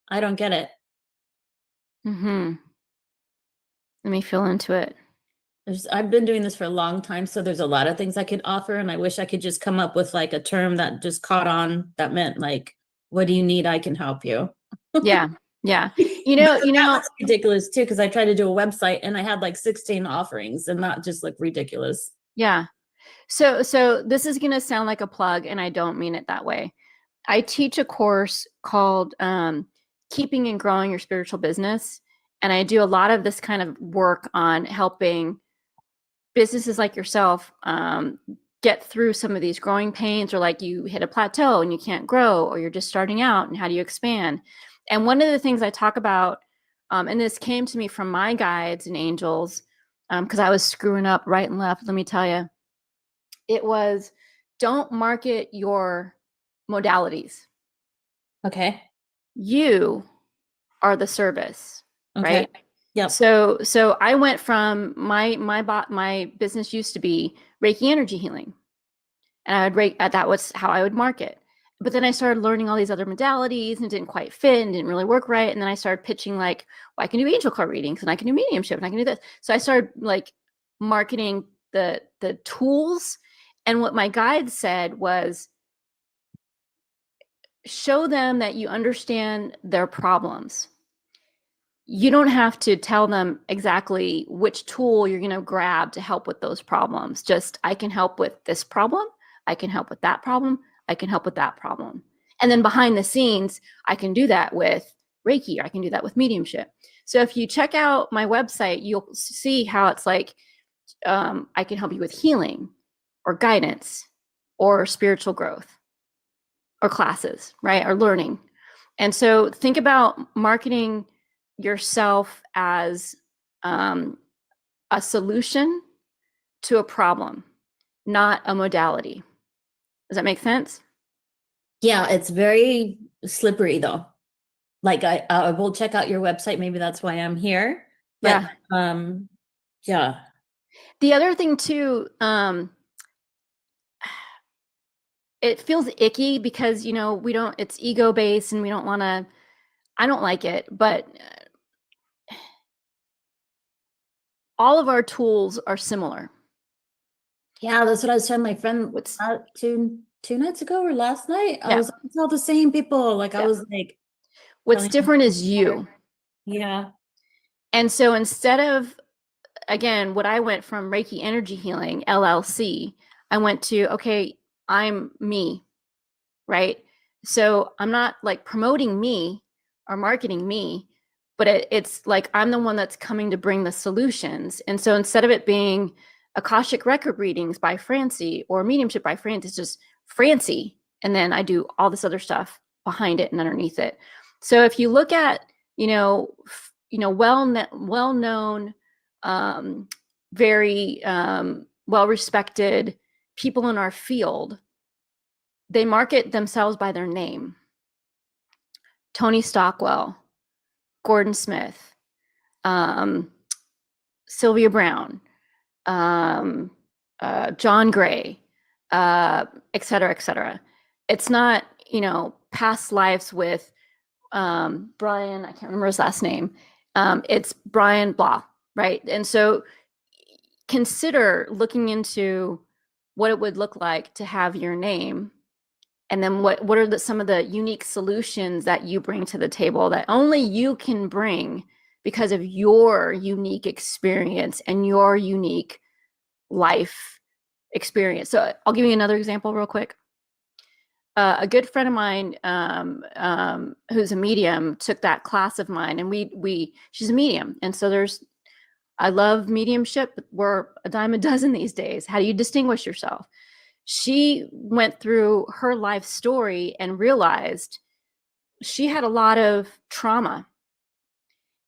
I don't get it. Mm-hmm. Let me feel into it. I've been doing this for a long time, so there's a lot of things I could offer, and I wish I could just come up with like a term that just caught on that meant like, what do you need? I can help you. Yeah. Yeah. That's ridiculous too, because I tried to do a website and I had like 16 offerings and that just looked ridiculous. Yeah. So this is going to sound like a plug and I don't mean it that way. I teach a course called Keeping and Growing Your Spiritual Business. And I do a lot of this kind of work on helping businesses like yourself get through some of these growing pains, or like you hit a plateau and you can't grow, or you're just starting out and how do you expand? And one of the things I talk about, and this came to me from my guides and angels, because I was screwing up right and left, let me tell you, it was don't market your modalities. Okay. You are the service, Okay. right? Yeah. So I went from my business used to be Reiki energy healing, and I would that was how I would market. But then I started learning all these other modalities and it didn't quite fit and didn't really work right. And then I started pitching like, well, I can do angel card readings and I can do mediumship and I can do this. So I started like marketing the tools. And what my guide said was, show them that you understand their problems. You don't have to tell them exactly which tool you're going to grab to help with those problems. Just, I can help with this problem. I can help with that problem. I can help with that problem. And then behind the scenes, I can do that with Reiki, or I can do that with mediumship. So if you check out my website, you'll see how it's like, I can help you with healing or guidance or spiritual growth or classes, right? Or learning. And so think about marketing yourself as a solution to a problem, not a modality. Does that make sense? Yeah, it's very slippery though. Like I will check out your website. Maybe that's why I'm here. But, Yeah. Yeah. The other thing too, it feels icky because, you know, it's ego based and we don't want to, I don't like it, but all of our tools are similar. Yeah, that's what I was telling my friend What's two nights ago or last night. I Yeah. was like, it's all the same people. Like I Yeah. was like, What's telling different is you. yeah. And so instead of, again, what I went from Reiki Energy Healing, LLC, I went to, okay, I'm me, right? So I'm not like promoting me or marketing me, but it's like I'm the one that's coming to bring the solutions. And so instead of it being Akashic Record readings by Francie or mediumship by Francie, it's just Francie. And then I do all this other stuff behind it and underneath it. So if you look at, well-known, very well-respected people in our field, they market themselves by their name. Tony Stockwell, Gordon Smith, Sylvia Brown, John Gray, et cetera, et cetera. It's not, past lives with Brian, I can't remember his last name. It's Brian blah, right? And so consider looking into what it would look like to have your name. And then what are some of the unique solutions that you bring to the table that only you can bring because of your unique experience and your unique life experience. So I'll give you another example real quick. A good friend of mine who's a medium took that class of mine, and she's a medium. And so I love mediumship. We're a dime a dozen these days. How do you distinguish yourself? She went through her life story and realized she had a lot of trauma.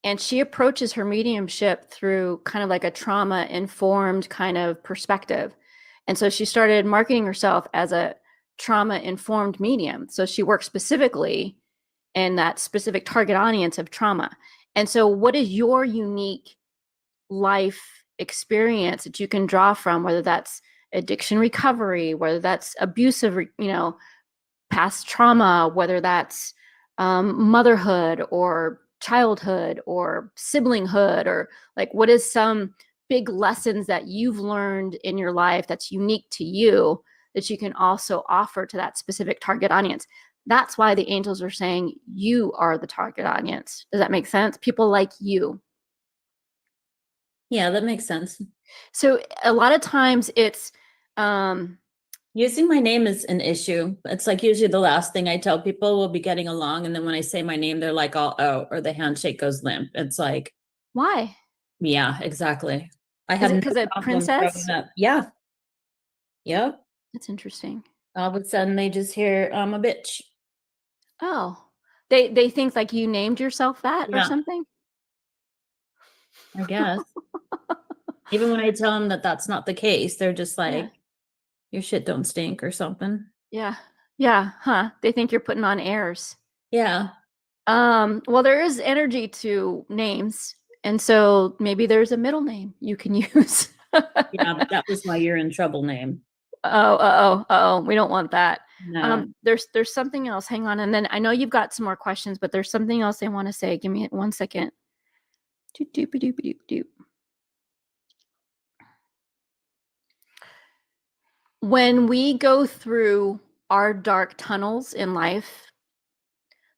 And she approaches her mediumship through kind of like a trauma-informed kind of perspective. And so she started marketing herself as a trauma-informed medium. So she works specifically in that specific target audience of trauma. And so what is your unique life experience that you can draw from, whether that's addiction recovery, whether that's abusive, past trauma, whether that's motherhood or childhood or siblinghood, or like what is some big lessons that you've learned in your life that's unique to you that you can also offer to that specific target audience. That's why the angels are saying you are the target audience. Does that make sense? People like you. Yeah, that makes sense. So a lot of times it's using my name is an issue. It's like usually the last thing I tell people. We'll be getting along, and then when I say my name, they're like, oh, or the handshake goes limp. It's like, why? Yeah, exactly. I Is had it no because of problem princess? growing up. Yeah. Yep. That's interesting. All of a sudden they just hear I'm a bitch. Oh, they think like you named yourself that or Yeah. something? I guess. Even when I tell them that that's not the case, they're just like, Yeah. your shit don't stink or something. Yeah. Yeah. Huh. They think you're putting on airs. Yeah. Well, there is energy to names. And so maybe there's a middle name you can use. Yeah, but that was my you're in trouble name. Oh. We don't want that. No. There's something else. Hang on. And then I know you've got some more questions, but there's something else I want to say. Give me 1 second. Doop. When we go through our dark tunnels in life,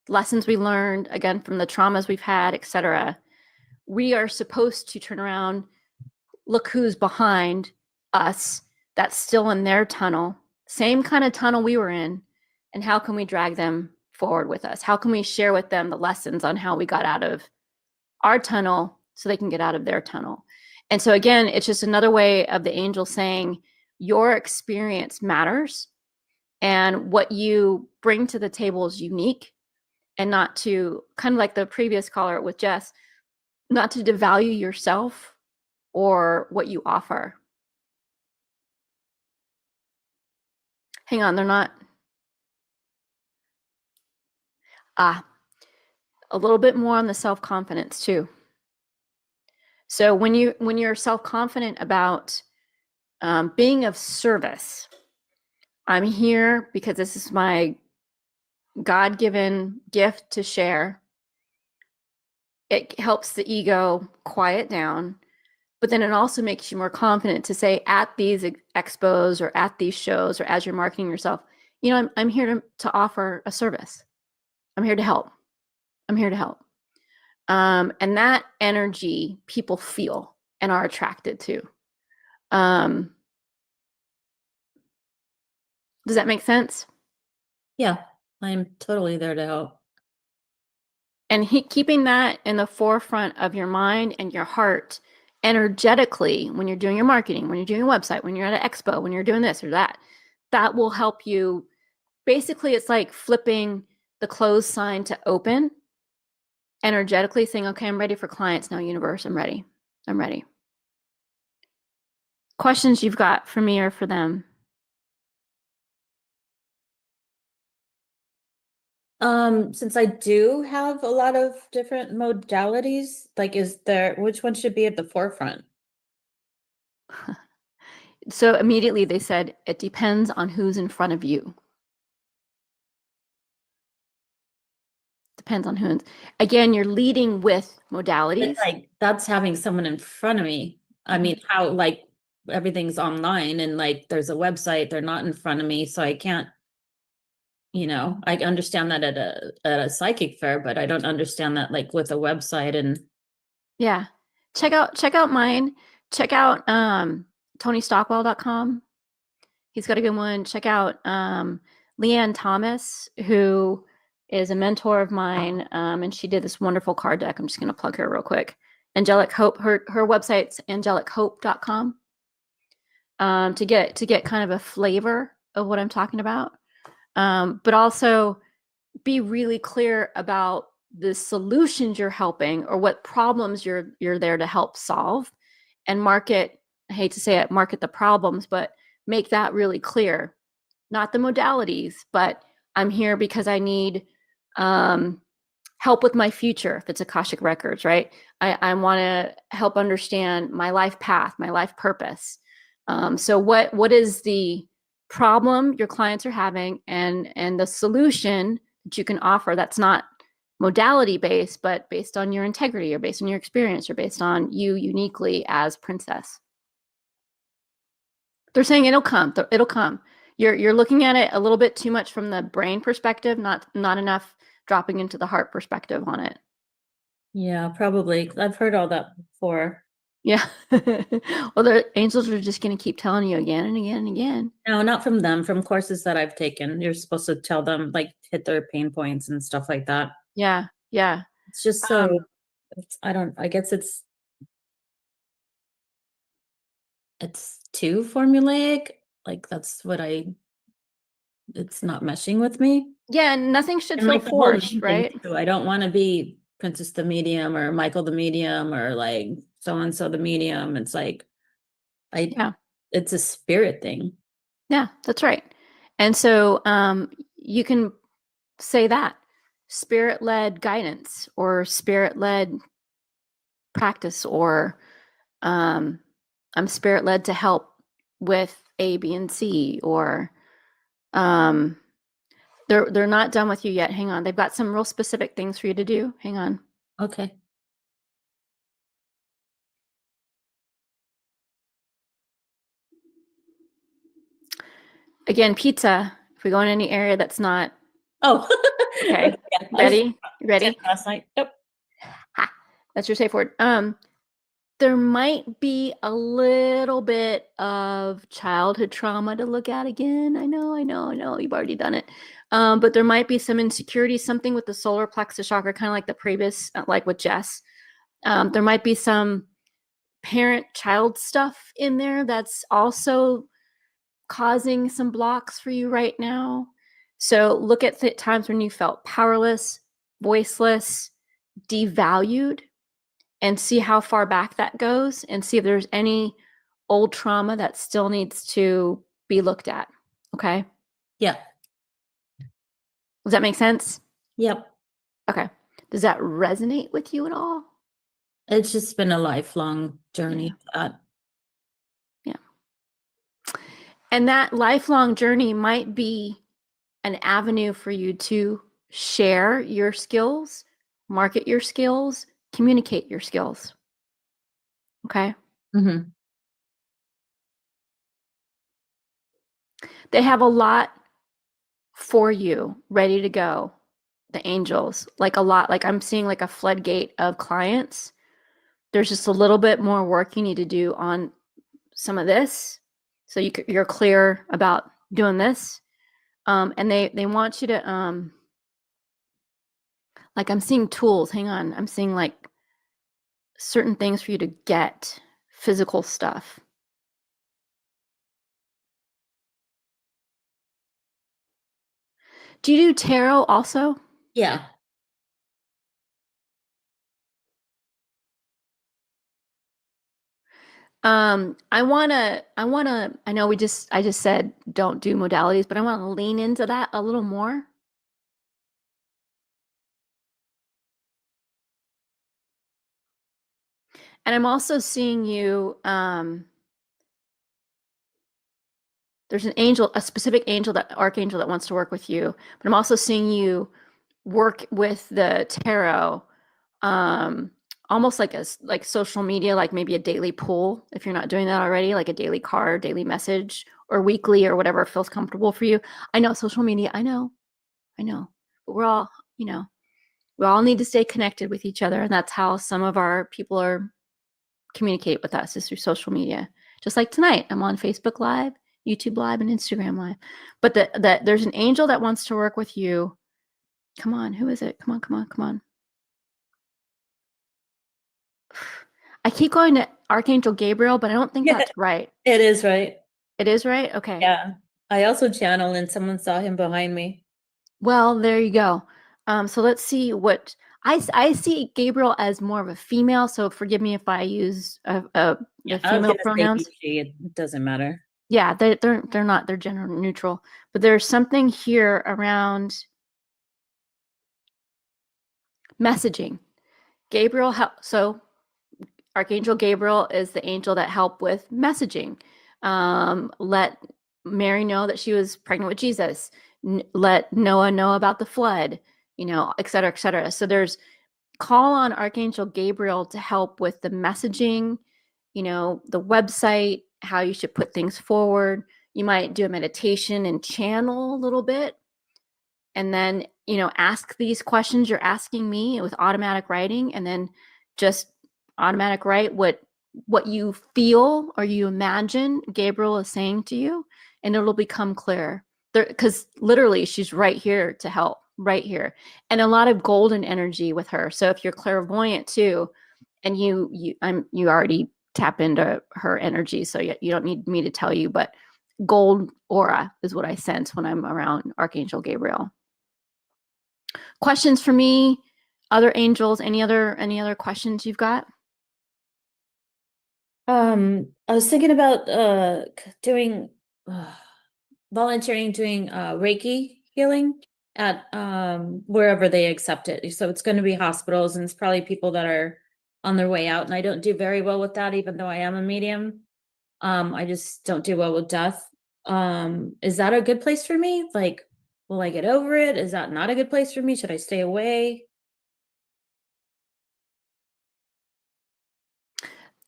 lessons we learned, again, from the traumas we've had, etc., we are supposed to turn around, look who's behind us that's still in their tunnel, same kind of tunnel we were in, and how can we drag them forward with us? How can we share with them the lessons on how we got out of our tunnel so they can get out of their tunnel? And so again, it's just another way of the angel saying your experience matters and what you bring to the table is unique, and not to, kind of like the previous caller with Jess, not to devalue yourself or what you offer. Hang on, they're not. A little bit more on the self-confidence too. So when you're self-confident about being of service, I'm here because this is my God-given gift to share. It helps the ego quiet down, but then it also makes you more confident to say at these expos or at these shows or as you're marketing yourself, I'm here to offer a service. I'm here to help. I'm here to help. And that energy people feel and are attracted to. Does that make sense? Yeah, I'm totally there to help. And keeping that in the forefront of your mind and your heart energetically when you're doing your marketing, when you're doing a website, when you're at an expo, when you're doing this or that, that will help you. Basically, it's like flipping the closed sign to open, energetically saying, okay, I'm ready for clients now, universe, I'm ready. I'm ready. Questions you've got for me or for them? Since I do have a lot of different modalities, like which one should be at the forefront? So immediately they said, it depends on who's in front of you. Depends on who. Again, you're leading with modalities. It's like that's having someone in front of me. I mean, how like everything's online and like there's a website, they're not in front of me, so I can't, I understand that at a psychic fair, but I don't understand that like with a website. And yeah, check out mine. Check out TonyStockwell.com. He's got a good one. Check out Leanne Thomas, who is a mentor of mine, and she did this wonderful card deck. I'm just going to plug her real quick. Angelic Hope, her website's 𝐓𝐇𝐻𝐿𝐻ope.com, to get kind of a flavor of what I'm talking about, but also be really clear about the solutions you're helping or what problems you're there to help solve, and market. I hate to say it, market the problems, but make that really clear. Not the modalities, but I'm here because I need help with my future. If it's Akashic Records, right? I want to help understand my life path, my life purpose. So what is the problem your clients are having, and the solution that you can offer that's not modality based, but based on your integrity or based on your experience or based on you uniquely as Princess. They're saying it'll come. It'll come. You're looking at it a little bit too much from the brain perspective, not enough dropping into the heart perspective on it. yeah, probably. I've heard all that before. Yeah. Well, the angels are just going to keep telling you again and again and again. No, not from them, from courses that I've taken. You're supposed to tell them, like, hit their pain points and stuff like that. Yeah. Yeah. It's just so, I guess it's too formulaic. Like, that's what it's not meshing with me. Yeah. And nothing should And feel like the whole forced, name right? thing too, I don't want to be Princess the Medium or Michael the Medium or like so-and-so the Medium. It's like, it's a spirit thing. Yeah, that's right. And so you can say that spirit-led guidance or spirit-led practice, or I'm spirit-led to help with A, B, and C, or they're not done with you yet. Hang on. They've got some real specific things for you to do. Hang on. Okay. Again, pizza. If we go in any area that's not Oh, okay. yeah, Ready? last night. Yep. Ha, that's your safe word. There might be a little bit of childhood trauma to look at again. I know. You've already done it. But there might be some insecurity, something with the solar plexus chakra, kind of like the previous, like with Jess. There might be some parent-child stuff in there that's also causing some blocks for you right now. So look at the times when you felt powerless, voiceless, devalued, and see how far back that goes, and see if there's any old trauma that still needs to be looked at. Okay? Yeah. Does that make sense? Yep. Okay. Does that resonate with you at all? It's just been a lifelong journey. And that lifelong journey might be an avenue for you to share your skills, market your skills, communicate your skills. Okay. Mm-hmm. They have a lot for you ready to go. The angels, like a lot, like I'm seeing like a floodgate of clients. There's just a little bit more work you need to do on some of this. So you're clear about doing this. And they want you to, like I'm seeing tools, hang on. I'm seeing like certain things for you to get, physical stuff. Do you do tarot also? Yeah. I know I just said don't do modalities, but I want to lean into that a little more. And I'm also seeing you, there's an angel, a specific angel, archangel that wants to work with you, but I'm also seeing you work with the tarot, almost like social media, like maybe a daily pull, if you're not doing that already, like a daily card, daily message, or weekly, or whatever feels comfortable for you. I know social media, I know, but we're all, we all need to stay connected with each other. And that's how some of our people communicate with us, is through social media. Just like tonight, I'm on Facebook Live, YouTube Live, and Instagram Live. But there's an angel that wants to work with you. Come on, who is it? Come on. I keep going to Archangel Gabriel, but I don't think that's right. It is right. It is right? Okay. Yeah. I also channeled and someone saw him behind me. Well, there you go. So let's see what I see Gabriel as more of a female. So forgive me if I use the female pronouns. It doesn't matter. Yeah, they're not, they're gender neutral. But there's something here around messaging. Gabriel, so Archangel Gabriel is the angel that helped with messaging. Let Mary know that she was pregnant with Jesus. Let Noah know about the flood, et cetera, et cetera. So there's call on Archangel Gabriel to help with the messaging, the website, how you should put things forward. You might do a meditation and channel a little bit. And then, ask these questions you're asking me with automatic writing, and then just automatic write what you feel or you imagine Gabriel is saying to you, and it'll become clear. Because literally she's right here to help, right here. And a lot of golden energy with her. So if you're clairvoyant too, and you already tap into her energy, so you don't need me to tell you, but gold aura is what I sense when I'm around Archangel Gabriel. Questions for me, other angels, any other questions you've got? I was thinking about doing volunteering, doing Reiki healing at wherever they accept it. So it's going to be hospitals, and it's probably people that are on their way out. And I don't do very well with that, even though I am a medium. I just don't do well with death. Is that a good place for me? Like, will I get over it? Is that not a good place for me? Should I stay away?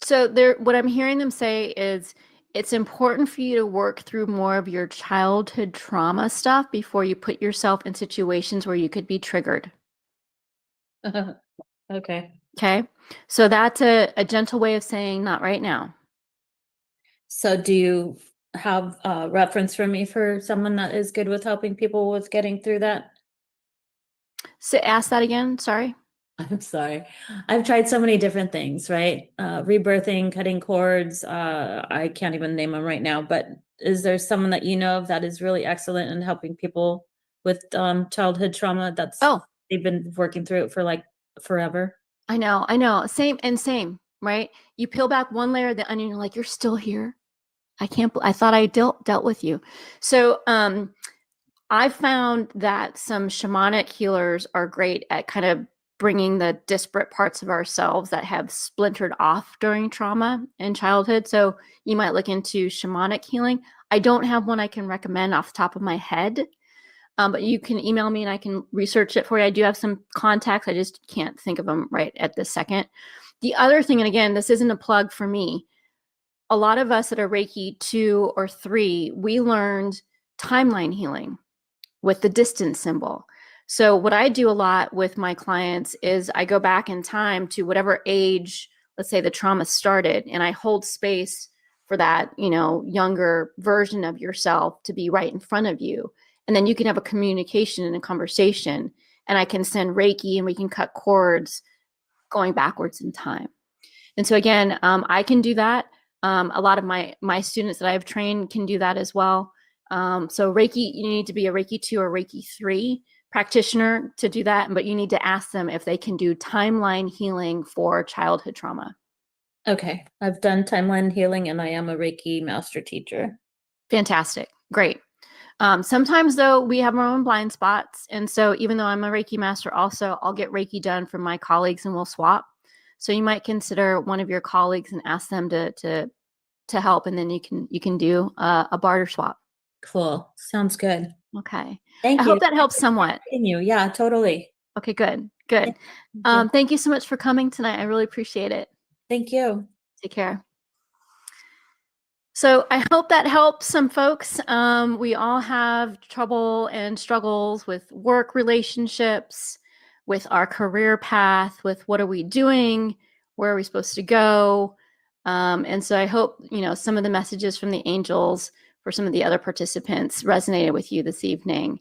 So what I'm hearing them say is it's important for you to work through more of your childhood trauma stuff before you put yourself in situations where you could be triggered. Okay. Okay. So that's a gentle way of saying not right now. So do you have a reference for me for someone that is good with helping people with getting through that? So ask that again. Sorry. I'm sorry. I've tried so many different things, right? Rebirthing, cutting cords. I can't even name them right now, but is there someone that you know of that is really excellent in helping people with childhood trauma? They've been working through it for like forever. I know. Same, right? You peel back one layer of the onion, you're like, you're still here. I thought I dealt with you. So, I found that some shamanic healers are great at kind of bringing the disparate parts of ourselves that have splintered off during trauma in childhood. So you might look into shamanic healing. I don't have one I can recommend off the top of my head, but you can email me and I can research it for you. I do have some contacts. I just can't think of them right at this second. The other thing, and again, this isn't a plug for me, a lot of us that are Reiki 2 or 3, we learned timeline healing with the distance symbol. So what I do a lot with my clients is I go back in time to whatever age, let's say the trauma started, and I hold space for that, younger version of yourself to be right in front of you. And then you can have a communication and a conversation, and I can send Reiki and we can cut cords going backwards in time. And so again, I can do that. A lot of my students that I've trained can do that as well. So Reiki, you need to be a Reiki 2 or Reiki 3 practitioner to do that, but you need to ask them if they can do timeline healing for childhood trauma. Okay, I've done timeline healing and I am a Reiki master teacher. Fantastic. Great. Sometimes though, we have our own blind spots. And so even though I'm a Reiki master also, I'll get Reiki done from my colleagues and we'll swap. So you might consider one of your colleagues and ask them to help, and then you can do a barter swap. Cool. Sounds good. Okay. Thank I you. hope that helps somewhat. You. Yeah, totally. Okay, good. Good. Thank you so much for coming tonight. I really appreciate it. Thank you. Take care. So I hope that helps some folks. We all have trouble and struggles with work relationships, with our career path, with what are we doing, where are we supposed to go. And so I hope, some of the messages from the angels for some of the other participants resonated with you this evening.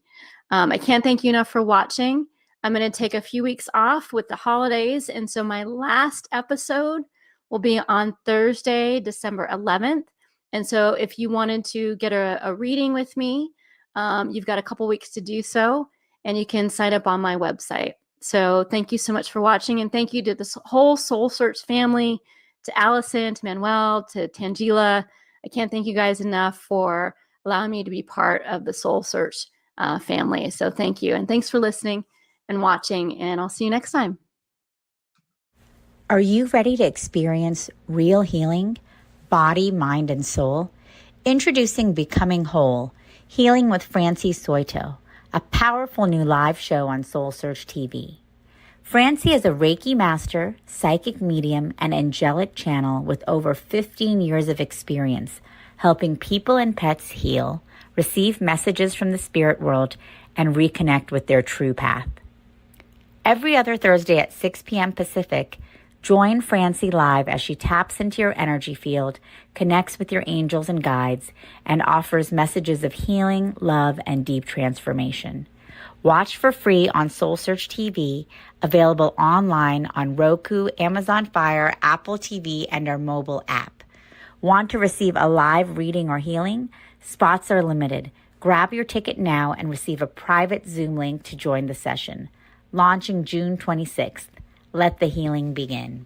I can't thank you enough for watching. I'm going to take a few weeks off with the holidays. And so my last episode will be on Thursday, December 11th. And so if you wanted to get a reading with me, you've got a couple weeks to do so, and you can sign up on my website. So thank you so much for watching, and thank you to this whole SoulSearch family, to Allison, to Manuel, to Tangela. I can't thank you guys enough for allowing me to be part of the SoulSearch family. So thank you, and thanks for listening and watching, and I'll see you next time. Are you ready to experience real healing, body, mind, and soul? Introducing Becoming Whole, Healing with Francie Soito, a powerful new live show on SoulSearch TV. Francie is a Reiki master, psychic medium, and angelic channel with over 15 years of experience helping people and pets heal, receive messages from the spirit world, and reconnect with their true path. Every other Thursday at 6 p.m. Pacific, join Francie live as she taps into your energy field, connects with your angels and guides, and offers messages of healing, love, and deep transformation. Watch for free on SoulSearch TV, available online on Roku, Amazon Fire, Apple TV, and our mobile app. Want to receive a live reading or healing? Spots are limited. Grab your ticket now and receive a private Zoom link to join the session. Launching June 26th. Let the healing begin.